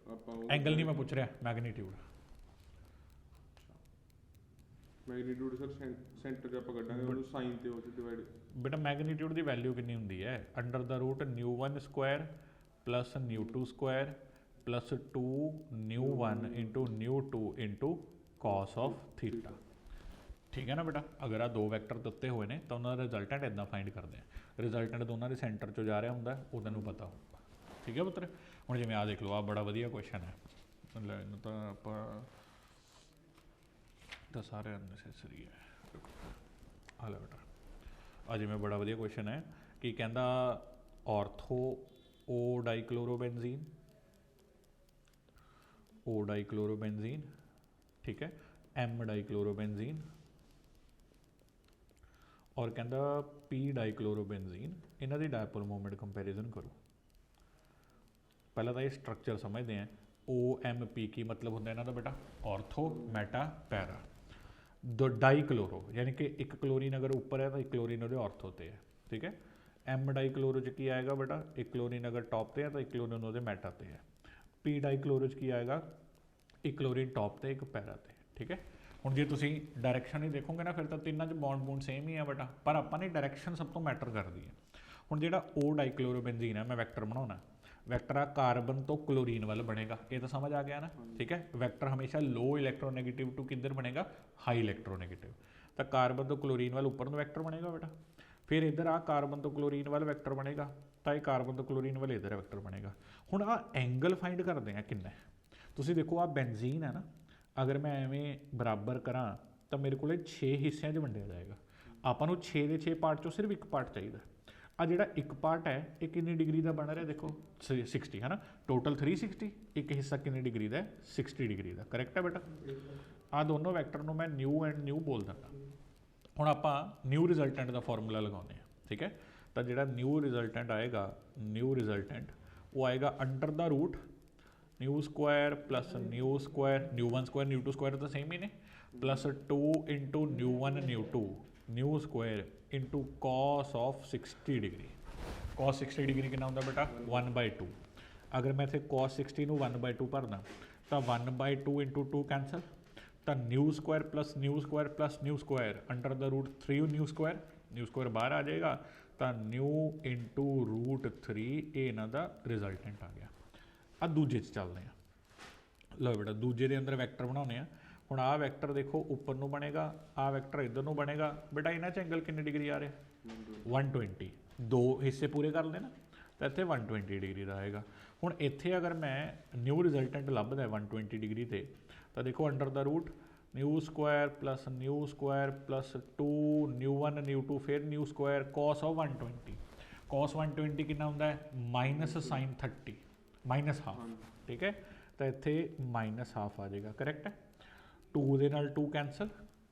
ਆਪਾਂ ਐਂਗਲ ਨਹੀਂ ਮੈਂ ਪੁੱਛ ਰਿਹਾ, ਮੈਗਨੀਟਿਊਡ। ਮੈਗਨੀਟਿਊਡ ਸਰ ਸੈਂਟਰ ਤੇ ਆਪਾਂ ਕੱਢਾਂਗੇ, ਉਹਨੂੰ ਸਾਈਨ ਤੇ ਉਹ ਡਿਵਾਈਡ। ਬੇਟਾ ਮੈਗਨੀਟਿਊਡ ਦੀ ਵੈਲਿਊ ਕਿੰਨੀ ਹੁੰਦੀ ਹੈ? Under the root μ1 square plus μ2 square plus 2 μ1 into μ2 into cos of theta, ਠੀਕ ਹੈ ਨਾ ਬੇਟਾ। ਅਗਰ ਆ 2 ਵੈਕਟਰ ਦਿੱਤੇ ਹੋਏ ਨੇ ਤਾਂ ਉਹਨਾਂ ਦਾ ਰਿਜ਼ਲਟੈਂਟ ਇੱਦਾਂ ਫਾਈਂਡ ਕਰਦੇ ਆ। ਰਿਜ਼ਲਟੈਂਟ ਦੋਨਾਂ ਦੇ ਸੈਂਟਰ 'ਚੋਂ ਜਾ ਰਿਹਾ ਹੁੰਦਾ, ਉਹ ਤੈਨੂੰ ਪਤਾ ਹੋਊਗਾ, ਠੀਕ ਹੈ ਪੁੱਤਰ। ਹੁਣ ਜਿਵੇਂ ਆ ਦੇਖ ਲਓ, ਆ ਬੜਾ ਵਧੀਆ ਕੁਐਸਚਨ ਹੈ, ਮਤਲਬ ਇਹਨੂੰ ਤਾਂ ਆਪਾਂ ਤਾਂ ਸਾਰੇ ਅਨਨੈਸੈਸਰੀ ਹੈ। ਆ ਲੈ ਬੇਟਾ, ਆ ਜਿਵੇਂ ਬੜਾ ਵਧੀਆ ਕੁਐਸਚਨ ਹੈ ਕਿ ਕਹਿੰਦਾ ਆਰਥੋ ਓ ਡਾਈਕਲੋਰੋਬੈਂਜ਼ੀਨ, ਠੀਕ ਹੈ, M ਡਾਈਕਲੋਰੋਬੈਂਜ਼ੀਨ, ਔਰ ਕਹਿੰਦਾ P ਡਾਈਕਲੋਰੋਬੈਂਜ਼ੀਨ, ਇਹਨਾਂ ਦੀ ਡਾਇਪੋਲ ਮੋਮੈਂਟ ਕੰਪੈਰੀਜ਼ਨ ਕਰੋ। ਪਹਿਲਾਂ ਤਾਂ ਇਹ ਸਟਰਕਚਰ ਸਮਝਦੇ ਹਾਂ। OMP ਕੀ ਮਤਲਬ ਹੁੰਦਾ ਇਹਨਾਂ ਦਾ ਬੇਟਾ? ਆਰਥੋ, ਮੈਟਾ, ਪੈਰਾ। ਡਾਈਕਲੋਰੋ ਯਾਨੀ ਕਿ ਇੱਕ ਕਲੋਰੀਨ ਅਗਰ ਉੱਪਰ ਹੈ ਤਾਂ ਇੱਕ ਕਲੋਰੀਨ ਉਹਦੇ ਆਰਥੋ ਤੇ ਹੈ, ਠੀਕ ਹੈ। M ਡਾਈਕਲੋਰੋ 'ਚ ਕੀ ਆਏਗਾ ਬੇਟਾ? ਇੱਕ ਕਲੋਰੀਨ ਅਗਰ ਟੌਪ ਤੇ ਹੈ ਤਾਂ ਇੱਕ ਕਲੋਰੀਨ ਉਹਦੇ ਮੈਟਾ ਤੇ ਹੈ। P ਡਾਈਕਲੋਰੋ 'ਚ ਕੀ ਆਏਗਾ? ਇੱਕ ਕਲੋਰੀਨ ਟੌਪ ਤੇ ਇੱਕ ਪੈਰਾ ਤੇ, ਠੀਕ ਹੈ। ਹੁਣ ਜੇ ਤੁਸੀਂ ਡਾਇਰੈਕਸ਼ਨ ਹੀ ਦੇਖੋਗੇ ਨਾ ਫਿਰ ਤਾਂ ਤਿੰਨਾਂ 'ਚ ਬੌਂਡ ਸੇਮ ਹੀ ਆ ਬੇਟਾ, ਪਰ ਆਪਾਂ ਨੇ ਡਾਇਰੈਕਸ਼ਨ ਸਭ ਤੋਂ ਮੈਟਰ ਕਰਦੀ ਹੈ। ਹੁਣ ਜਿਹੜਾ O ਡਾਈਕਲੋਰੋਬੈਂਜ਼ੀਨ ਹੈ, ਮੈਂ ਵੈਕਟਰ ਬਣਾਉਣਾ, ਵੈਕਟਰ ਆ ਕਾਰਬਨ ਤੋਂ ਕਲੋਰੀਨ ਵੱਲ ਬਣੇਗਾ, ਇਹ ਤਾਂ ਸਮਝ ਆ ਗਿਆ ਨਾ, ਠੀਕ ਹੈ। ਵੈਕਟਰ ਹਮੇਸ਼ਾ ਲੋ ਇਲੈਕਟ੍ਰੋਨੈਗੇਟਿਵ ਟੂ ਕਿੱਧਰ ਬਣੇਗਾ? High electronegative. ਤਾਂ ਕਾਰਬਨ ਤੋਂ ਕਲੋਰੀਨ ਵੱਲ ਉੱਪਰ ਨੂੰ ਵੈਕਟਰ ਬਣੇਗਾ ਬੇਟਾ। ਫਿਰ ਇੱਧਰ ਆ ਕਾਰਬਨ ਤੋਂ ਕਲੋਰੀਨ ਵੱਲ ਵੈਕਟਰ ਬਣੇਗਾ, ਤਾਂ ਇਹ ਕਾਰਬਨ ਤੋਂ ਕਲੋਰੀਨ ਵੱਲ ਇੱਧਰ ਵੈਕਟਰ ਬਣੇਗਾ। ਹੁਣ ਆ ਐਂਗਲ ਫਾਈਂਡ ਕਰਦੇ ਆ ਕਿੰਨਾ। ਤੁਸੀਂ ਦੇਖੋ ਆ ਬੈਂਜ਼ੀਨ ਹੈ ਨਾ, ਅਗਰ ਮੈਂ ਐਵੇਂ ਬਰਾਬਰ ਕਰਾਂ ਤਾਂ ਮੇਰੇ ਕੋਲ 6 ਹਿੱਸਿਆਂ 'ਚ ਵੰਡਿਆ ਜਾਏਗਾ। ਆਪਾਂ ਨੂੰ 6 ਦੇ 6 ਪਾਰਟ 'ਚੋਂ ਸਿਰਫ ਇੱਕ ਪਾਰਟ ਚਾਹੀਦਾ। ਆ ਜਿਹੜਾ ਇੱਕ ਪਾਰਟ ਹੈ ਇਹ ਕਿੰਨੀ ਡਿਗਰੀ ਦਾ ਬਣ ਰਿਹਾ? ਦੇਖੋ 60 ਹੈ ਨਾ, ਟੋਟਲ 360। ਇੱਕ ਹਿੱਸਾ ਕਿੰਨੀ ਡਿਗਰੀ ਦਾ ਹੈ? 60 ਡਿਗਰੀ ਦਾ, ਕਰੈਕਟ ਹੈ ਬੇਟਾ। ਆ ਦੋਨੋਂ ਵੈਕਟਰ ਨੂੰ ਮੈਂ ਨਿਊ ਐਂਡ ਨਿਊ ਬੋਲ ਦਿੰਦਾ। ਹੁਣ ਆਪਾਂ ਨਿਊ ਰਿਜ਼ਲਟੈਂਟ ਦਾ ਫਾਰਮੂਲਾ ਲਗਾਉਂਦੇ ਹਾਂ, ਠੀਕ ਹੈ। ਤਾਂ ਜਿਹੜਾ ਨਿਊ ਰਿਜ਼ਲਟੈਂਟ ਆਏਗਾ, ਉਹ ਆਏਗਾ under the root mu square plus mu square, ਨਿਊ1 ਸਕੁਆਇਰ ਨਿਊ2 ਸਕੁਆਇਰ ਤਾਂ ਸੇਮ ਹੀ ਨੇ, ਪਲੱਸ 2 ਇੰਟੂ ਨਿਊ1 ਨਿਊ2 mu square into cos of 60 degree. cos 60 degree ਕਿੰਨਾ ਹੁੰਦਾ ਬੇਟਾ? 1/2। ਅਗਰ ਮੈਂ ਇੱਥੇ cos 60 ਨੂੰ 1/2 ਭਰਦਾ ਤਾਂ 1/2 ਇੰਟੂ 2 ਕੈਂਸਲ, ਤਾਂ mu square plus mu square under the root 3 mu square ਬਾਹਰ ਆ ਜਾਏਗਾ, ਤਾਂ ਨਿਊ ਇੰਟੂ ਰੂਟ 3, ਇਹ ਇਹਨਾਂ ਦਾ ਰਿਜ਼ਲਟੈਂਟ ਆ ਗਿਆ। ਆ ਦੂਜੇ 'ਚ ਚੱਲਦੇ ਆ। ਲਓ ਬੇਟਾ, ਦੂਜੇ ਦੇ ਅੰਦਰ ਵੈਕਟਰ ਬਣਾਉਂਦੇ ਆ। ਹੁਣ ਆਹ ਵੈਕਟਰ ਦੇਖੋ ਉੱਪਰ ਨੂੰ ਬਣੇਗਾ, ਆਹ ਵੈਕਟਰ ਇੱਧਰ ਨੂੰ ਬਣੇਗਾ। ਬੇਟਾ ਇਹਨਾਂ 'ਚ ਐਂਗਲ ਕਿੰਨੇ ਡਿਗਰੀ ਆ ਰਿਹਾ 120, ਦੋ ਹਿੱਸੇ ਪੂਰੇ ਕਰ ਲਏ ਨਾ ਤਾਂ ਇੱਥੇ 120 ਡਿਗਰੀ ਦਾ ਆਏਗਾ। ਹੁਣ ਇੱਥੇ ਅਗਰ ਮੈਂ ਨਿਊ ਰਿਜ਼ਲਟੈਂਟ ਲੱਭਦਾ 120 ਡਿਗਰੀ ਤੇ ਤਾਂ ਦੇਖੋ under the root mu square plus 2 mu 1 mu 2 ਫਿਰ mu square cos of 120, cos 120 ਕਿੰਨਾ ਹੁੰਦਾ ਹੈ ਮਾਈਨਸ ਸਾਈਨ 30 ਮਾਈਨਸ ਹਾਫ, ਠੀਕ ਹੈ। ਤਾਂ ਇੱਥੇ ਮਾਈਨਸ ਹਾਫ ਆ ਜਾਏਗਾ, ਕਰੈਕਟ ਹੈ। 2 ਦੇ ਨਾਲ 2 ਕੈਂਸਲ,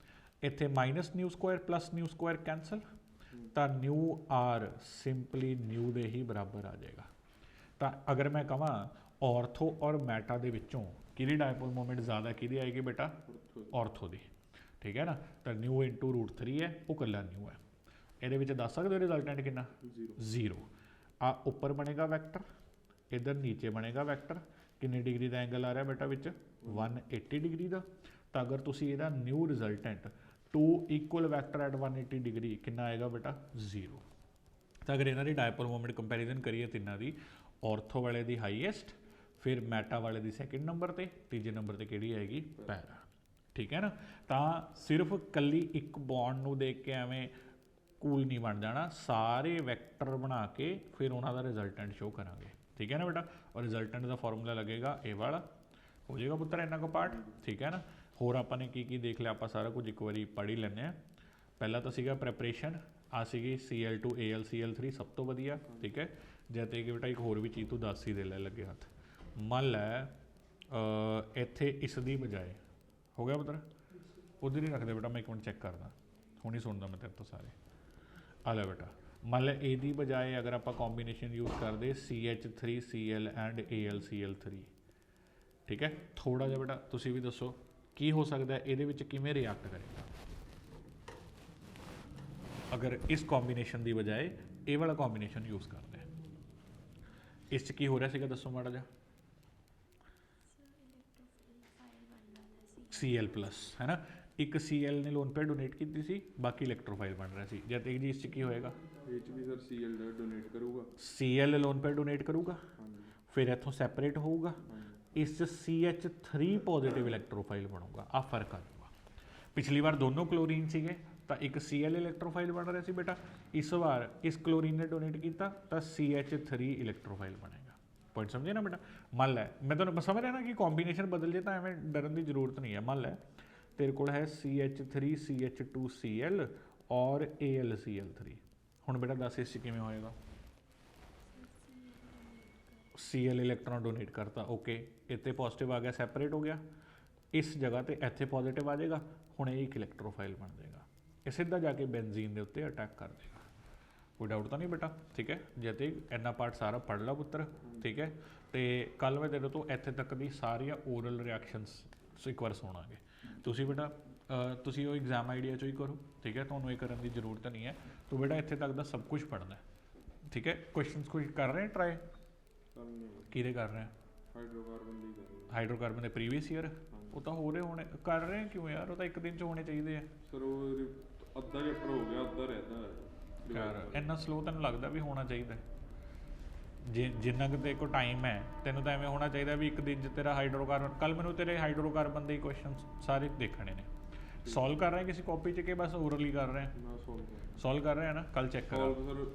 ਇੱਥੇ minus new square plus mu Square cancel, ਤਾਂ ਨਿਊ ਆਰ ਸਿੰਪਲੀ ਨਿਊ ਦੇ ਹੀ ਬਰਾਬਰ ਆ ਜਾਏਗਾ। ਤਾਂ ਅਗਰ ਮੈਂ ਕਹਾਂ ਔਰਥੋ ਔਰ ਮੈਟਾ ਦੇ ਵਿੱਚੋਂ ਕਿਹਦੀ ਡਾਇਪੋਲ ਮੋਮੈਂਟ ਜ਼ਿਆਦਾ ਕਿਹਦੀ ਆਏਗੀ ਬੇਟਾ ਔਰਥੋ ਦੀ, ਠੀਕ ਹੈ ਨਾ। ਤਾਂ ਨਿਊ ਇੰਟੂ √3 ਹੈ, ਉਹ ਇਕੱਲਾ ਨਿਊ ਹੈ। ਇਹਦੇ ਵਿੱਚ ਦੱਸ ਸਕਦੇ ਹੋ ਰਿਜ਼ਲਟੈਂਟ ਕਿੰਨਾ 0। ਆ ਉੱਪਰ ਬਣੇਗਾ ਵੈਕਟਰ, ਇੱਧਰ ਨੀਚੇ ਬਣੇਗਾ ਵੈਕਟਰ। ਕਿੰਨੇ ਡਿਗਰੀ ਦਾ ਐਂਗਲ ਆ ਰਿਹਾ ਬੇਟਾ ਵਿੱਚ 180 ਡਿਗਰੀ ਦਾ। ਤਾਂ ਅਗਰ ਤੁਸੀਂ ਇਹਦਾ new resultant 2 equal vector at 180 degree ਕਿੰਨਾ ਆਏਗਾ ਬੇਟਾ 0। ਤਾਂ ਅਗਰ ਇਹਨਾਂ ਦੀ ਡਾਇਪੋਲ ਮੋਮੈਂਟ ਕੰਪੈਰੀਜ਼ਨ ਕਰੀਏ ਤਿੰਨਾਂ ਦੀ, ਔਰਥੋ ਵਾਲੇ ਦੀ ਹਾਈਐਸਟ, ਫਿਰ ਮੈਟਾ ਵਾਲੇ ਦੀ ਸੈਕਿੰਡ ਨੰਬਰ ਤੇ, ਤੀਜੇ ਨੰਬਰ ਤੇ ਕਿਹੜੀ ਆਏਗੀ ਪੈਰਾ, ਠੀਕ ਹੈ ਨਾ। ਤਾਂ ਸਿਰਫ ਕੱਲੀ ਇੱਕ ਬੌਂਡ ਨੂੰ ਦੇਖ ਕੇ ਐਵੇਂ ਕੂਲ ਨਹੀਂ ਬਣ ਜਾਣਾ, ਸਾਰੇ ਵੈਕਟਰ ਬਣਾ ਕੇ ਫਿਰ ਉਹਨਾਂ ਦਾ ਰਿਜ਼ਲਟੈਂਟ ਸ਼ੋ ਕਰਾਂਗੇ, ਠੀਕ ਹੈ ਨਾ ਬੇਟਾ। ਔਰ ਰਿਜ਼ਲਟੈਂਟ ਦਾ ਫਾਰਮੂਲਾ ਲੱਗੇਗਾ ਇਹ ਵਾਲਾ, ਹੋ ਜਾਏਗਾ ਪੁੱਤਰ ਇੰਨਾ ਕੁ ਪਾਰਟ, ਠੀਕ ਹੈ ਨਾ। ਹੋਰ ਆਪਾਂ ਨੇ ਕੀ ਦੇਖ ਲਿਆ, ਆਪਾਂ ਸਾਰਾ ਕੁਝ ਇੱਕ ਵਾਰੀ ਪੜ੍ਹ ਹੀ ਲੈਂਦੇ ਹਾਂ। ਪਹਿਲਾਂ ਤਾਂ ਸੀਗਾ ਪ੍ਰੈਪਰੇਸ਼ਨ, ਆ ਸੀਗੀ Cl2 AlCl3 ਸਭ ਤੋਂ ਵਧੀਆ, ਠੀਕ ਹੈ। ਜਦ ਤੇ ਕਿ ਬੇਟਾ ਇੱਕ ਹੋਰ ਵੀ ਚੀਜ਼ ਤੂੰ ਦੱਸ ਹੀ ਦੇ ਲੈ ਲੱਗੇ ਹੱਥ। ਮੰਨ ਲੈ ਇੱਥੇ ਇਸ ਦੀ ਬਜਾਏ ਹੋ ਗਿਆ ਪੁੱਤਰ, ਉਧਰ ਹੀ ਰੱਖਦੇ ਬੇਟਾ, ਮੈਂ ਇੱਕ ਮਿੰਟ ਚੈੱਕ ਕਰਦਾ, ਹੁਣ ਹੀ ਸੁਣਦਾ ਮੈਂ ਤੇਰੇ ਤੋਂ ਸਾਰੇ। ਆ ਲੈ ਬੇਟਾ, ਮੰਨ ਲੈ ਇਹਦੀ ਬਜਾਏ ਅਗਰ ਆਪਾਂ ਕੰਬੀਨੇਸ਼ਨ ਯੂਜ਼ ਕਰਦੇ CH3Cl ਐਂਡ AlCl3, ਠੀਕ ਹੈ। ਥੋੜ੍ਹਾ ਜਿਹਾ ਬੇਟਾ ਤੁਸੀਂ ਵੀ ਦੱਸੋ ਕੀ ਹੋ ਸਕਦਾ ਇਹਦੇ ਵਿੱਚ, ਕਿਵੇਂ ਰਿਐਕਟ ਕਰੇਗਾ ਅਗਰ ਇਸ ਕੰਬੀਨੇਸ਼ਨ ਦੀ ਬਜਾਏ ਇਹ ਵਾਲਾ ਕੰਬੀਨੇਸ਼ਨ ਯੂਜ਼ ਕਰਦੇ। ਇਸ 'ਚ ਕੀ ਹੋ ਰਿਹਾ ਸੀਗਾ ਦੱਸੋ ਮਾੜਾ ਜਿਹਾ। Cl+ ਹੈ ਨਾ, ਇੱਕ Cl ਨੇ ਲੋਨ ਪੇਅਰ ਡੋਨੇਟ ਕੀਤੀ ਸੀ, ਬਾਕੀ ਇਲੈਕਟ੍ਰੋਫਾਈਲ ਬਣ ਰਿਹਾ ਸੀ। ਜਦ ਤੱਕ ਜੀ ਇਸ 'ਚ ਕੀ ਹੋਏਗਾ, ਇਹ 'ਚ ਵੀ ਸਰ Cl ਡੋਨੇਟ ਕਰੂਗਾ, Cl ਲੋਨ ਪੇਅਰ ਡੋਨੇਟ ਕਰੂਗਾ, ਫਿਰ ਇੱਥੋਂ ਸੈਪਰੇਟ ਹੋਊਗਾ, ਇਸ 'ਚ CH3 ਪੋਜ਼ੀਟਿਵ ਇਲੈਕਟ੍ਰੋਫਾਈਲ ਬਣੂਗਾ। ਆ ਫਰਕ ਆ ਜਾਊਗਾ। ਪਿਛਲੀ ਵਾਰ ਦੋਨੋਂ ਕਲੋਰੀਨ ਸੀਗੇ ਤਾਂ ਇੱਕ Cl ਇਲੈਕਟ੍ਰੋਫਾਈਲ ਬਣ ਰਿਹਾ ਸੀ ਬੇਟਾ, ਇਸ ਵਾਰ ਇਸ ਕਲੋਰੀਨ ਨੇ ਡੋਨੇਟ ਕੀਤਾ ਤਾਂ CH3 ਇਲੈਕਟ੍ਰੋਫਾਈਲ ਬਣੇਗਾ। ਪੁਆਇੰਟ ਸਮਝੇ ਨਾ ਬੇਟਾ। ਮੰਨ ਲੈ ਮੈਂ ਤੁਹਾਨੂੰ ਸਮਝ ਰਿਹਾ ਨਾ ਕਿ ਕੰਬੀਨੇਸ਼ਨ ਬਦਲ ਜੇ ਤਾਂ ਐਵੇਂ ਡਰਨ ਦੀ ਜ਼ਰੂਰਤ ਨਹੀਂ ਹੈ। ਮੰਨ ਲੈ ਤੇਰੇ ਕੋਲ ਹੈ CH3 CH2Cl ਔਰ AlCl3, ਹੁਣ ਬੇਟਾ ਦੱਸ ਇਸ 'ਚ ਕਿਵੇਂ ਹੋਏਗਾ। Cl ਇਲੈਕਟ੍ਰੋਨ ਡੋਨੇਟ ਕਰਤਾ, ਓਕੇ, ਇੱਥੇ ਪੋਜ਼ੀਟਿਵ ਆ ਗਿਆ, ਸੈਪਰੇਟ ਹੋ ਗਿਆ, ਇਸ ਜਗ੍ਹਾ ਤੇ ਇੱਥੇ ਪੋਜ਼ੀਟਿਵ ਆ ਜਾਏਗਾ, ਹੁਣ ਇਹ ਇੱਕ ਇਲੈਕਟ੍ਰੋਫਾਈਲ ਬਣ ਜਾਏਗਾ। ਇਹ ਸਿੱਧਾ ਜਾ ਕੇ ਬੈਂਜ਼ੀਨ ਦੇ ਉੱਤੇ ਅਟੈਕ ਕਰ ਦੇਗਾ। ਕੋਈ ਡਾਊਟ ਤਾਂ ਨਹੀਂ ਬੇਟਾ, ਠੀਕ ਹੈ। ਜੇ ਤੇ ਇੰਨਾ ਪਾਰਟ ਸਾਰਾ ਪੜ੍ਹ ਲਾ ਪੁੱਤਰ, ਠੀਕ ਹੈ। ਤੇ ਕੱਲ੍ਹ ਮੈਂ ਤੇਰੇ ਤੋਂ ਇੱਥੇ ਤੱਕ ਦੀ ਸਾਰੀਆਂ ਓਰਲ ਰਿਐਕਸ਼ਨਸ ਇੱਕ ਵਾਰ ਸੁਣਾਂਗੇ। ਤੁਸੀਂ ਬੇਟਾ ਤੁਸੀਂ ਉਹ ਐਗਜ਼ਾਮ ਆਈਡੀਆ 'ਚੋਂ ਹੀ ਕਰੋ, ਠੀਕ ਹੈ। ਤੁਹਾਨੂੰ ਇਹ ਕਰਨ ਦੀ ਜ਼ਰੂਰਤ ਨਹੀਂ ਹੈ। ਤੂੰ ਬੇਟਾ ਇੱਥੇ ਤੱਕ ਦਾ ਸਭ ਕੁਝ ਪੜ੍ਹਨਾ, ਠੀਕ ਹੈ। ਕੁਐਸਚਨਸ ਕੋਈ ਕਰ ਰਹੇ ਟਰਾਈ, ਕਿਹਦੇ ਕਰ ਰਹੇ? ਹਾਈਡਰੋਕਾਰਬਨ ਦੇ ਪ੍ਰੀਵੀਅਸ ਈਅਰ, ਉਹ ਤਾਂ ਹੋ ਰਹੇ ਹੋਣੇ, ਕਰ ਰਹੇ ਕਿਉਂ ਯਾਰ, ਉਹ ਤਾਂ ਇੱਕ ਦਿਨ 'ਚ ਹੋਣੇ ਚਾਹੀਦੇ ਆ ਸਰ। ਉਹ ਅੱਧਾ ਚੈਪਟਰ ਹੋ ਗਿਆ, ਅੱਧਾ ਰਹਿੰਦਾ ਯਾਰ। ਇੰਨਾ ਸਲੋ ਤੈਨੂੰ ਲੱਗਦਾ ਵੀ ਹੋਣਾ ਚਾਹੀਦਾ? ਜਿੰਨਾ ਕੁ ਤੇਰੇ ਕੋਲ ਟਾਈਮ ਹੈ ਤੈਨੂੰ ਤਾਂ ਐਵੇਂ ਹੋਣਾ ਚਾਹੀਦਾ ਵੀ ਇੱਕ ਦਿਨ 'ਚ ਤੇਰਾ ਹਾਈਡਰੋਕਾਰਬਨ, ਕੱਲ੍ਹ ਮੈਨੂੰ ਤੇਰੇ ਹਾਈਡਰੋਕਾਰਬਨ ਦੇ ਕੁਐਸਚਨ ਸਾਰੇ ਦੇਖਣੇ ਨੇ। ਸੋਲਵ ਕਰ ਰਹੇ ਕਿਸੇ ਕਾਪੀ 'ਚ ਕਿ ਬਸ ਓਰਲੀ ਕਰ ਰਹੇ? ਸੋਲਵ ਕਰ ਰਹੇ ਆ ਨਾ, ਕੱਲ੍ਹ ਚੈੱਕ ਕਰਾਂ।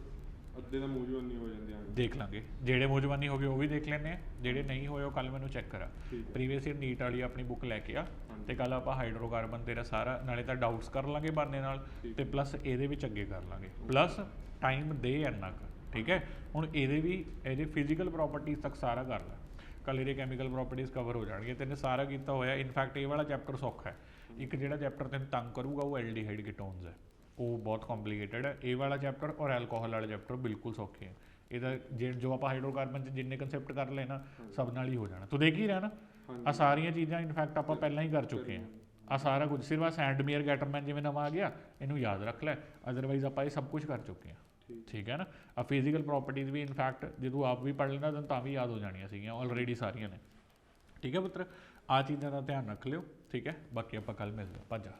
ਅੱਧੇ ਦਾ ਮੂਜਵਾਨੀ ਹੋ ਜਾਂਦੇ ਆ, ਦੇਖ ਲਾਂਗੇ। ਜਿਹੜੇ ਮੂਜਵਾਨੀ ਹੋ ਗਏ ਉਹ ਵੀ ਦੇਖ ਲੈਂਦੇ ਆ, ਜਿਹੜੇ ਨਹੀਂ ਹੋਏ ਉਹ ਕੱਲ੍ਹ ਮੈਨੂੰ ਚੈੱਕ ਕਰਾ। ਪ੍ਰੀਵੀਅਸ ਈਅਰ ਨੀਟ ਵਾਲੀ ਆਪਣੀ ਬੁੱਕ ਲੈ ਕੇ ਆ, ਅਤੇ ਕੱਲ੍ਹ ਆਪਾਂ ਹਾਈਡਰੋਕਾਰਬਨ ਤੇਰਾ ਸਾਰਾ, ਨਾਲੇ ਤਾਂ ਡਾਊਟਸ ਕਰ ਲਾਂਗੇ ਬਹਾਨੇ ਨਾਲ, ਅਤੇ ਪਲੱਸ ਇਹਦੇ ਵਿੱਚ ਅੱਗੇ ਕਰ ਲਾਂਗੇ। ਪਲੱਸ ਟਾਈਮ ਦੇ ਇੰਨਾ ਕੁ, ਠੀਕ ਹੈ। ਹੁਣ ਇਹਦੇ ਫਿਜ਼ੀਕਲ ਪ੍ਰੋਪਰਟੀਜ਼ ਤੱਕ ਸਾਰਾ ਕਰ ਲੈ, ਕੱਲ੍ਹ ਇਹਦੇ ਕੈਮੀਕਲ ਪ੍ਰੋਪਰਟੀਜ਼ ਕਵਰ ਹੋ ਜਾਣਗੇ। ਤੈਨੇ ਸਾਰਾ ਕੀਤਾ ਹੋਇਆ। ਇਨਫੈਕਟ ਇਹ ਵਾਲਾ ਚੈਪਟਰ ਸੌਖਾ ਹੈ। ਇੱਕ ਜਿਹੜਾ ਚੈਪਟਰ ਤੈਨੂੰ ਤੰਗ ਕਰੂਗਾ ਉਹ ਐਲਡੀਹਾਈਡ ਕੀਟੋਨਸ ਹੈ, ਉਹ ਬਹੁਤ ਕੰਪਲੀਕੇਟਡ ਹੈ। ਇਹ ਵਾਲਾ ਚੈਪਟਰ ਔਰ ਐਲਕੋਹਲ ਵਾਲਾ ਚੈਪਟਰ ਬਿਲਕੁਲ ਸੌਖੇ ਹੈ। ਇਹਦਾ ਜੋ ਆਪਾਂ ਹਾਈਡਰੋਕਾਰਬਨ 'ਚ ਜਿੰਨੇ ਕੰਸੈਪਟ ਕਰ ਲਏ ਨਾ, ਸਭ ਨਾਲ ਹੀ ਹੋ ਜਾਣਾ। ਤੂੰ ਦੇਖ ਹੀ ਰਿਹਾ ਨਾ, ਆ ਸਾਰੀਆਂ ਚੀਜ਼ਾਂ ਇਨਫੈਕਟ ਆਪਾਂ ਪਹਿਲਾਂ ਹੀ ਕਰ ਚੁੱਕੇ ਹਾਂ। ਆ ਸਾਰਾ ਕੁਝ ਸਿਰਫ ਆ ਸੈਂਡਮੀਅਰ ਗੈਟਰਮੈਨ ਜਿਵੇਂ ਨਵਾਂ ਆ ਗਿਆ, ਇਹਨੂੰ ਯਾਦ ਰੱਖ ਲੈ, ਅਦਰਵਾਈਜ਼ ਆਪਾਂ ਇਹ ਸਭ ਕੁਝ ਕਰ ਚੁੱਕੇ ਹਾਂ, ਠੀਕ ਹੈ ਨਾ। ਆ ਫਿਜ਼ੀਕਲ ਪ੍ਰੋਪਰਟੀਜ਼ ਵੀ ਇਨਫੈਕਟ ਜਦੋਂ ਆਪ ਵੀ ਪੜ੍ਹ ਲੈਣਾ ਤਾਂ ਵੀ ਯਾਦ ਹੋ ਜਾਣੀਆਂ ਸੀਗੀਆਂ ਆਲਰੇਡੀ ਸਾਰੀਆਂ ਨੇ, ਠੀਕ ਹੈ ਪੁੱਤਰ। ਆ ਚੀਜ਼ਾਂ ਦਾ ਧਿਆਨ ਰੱਖ ਲਿਓ, ਠੀਕ ਹੈ। ਬਾਕੀ ਆਪਾਂ ਕੱਲ੍ਹ ਮਿਲਦੇ, ਭੱਜ ਜਾ।